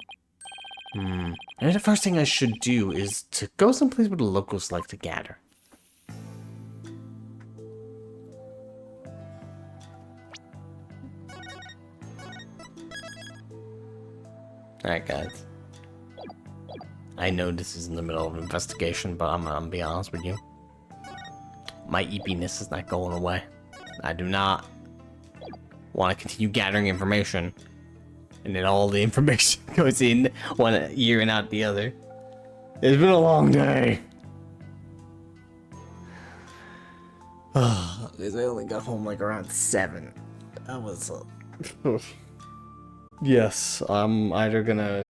Maybe the first thing I should do is to go someplace where the locals like to gather. Alright, guys. I know this is in the middle of an investigation, but I'm gonna be honest with you. My eepiness is not going away. I do not want to continue gathering information, and then all the information goes in one ear and out the other. It's been a long day. Because I only got home like around 7. That was... Yes, I'm either gonna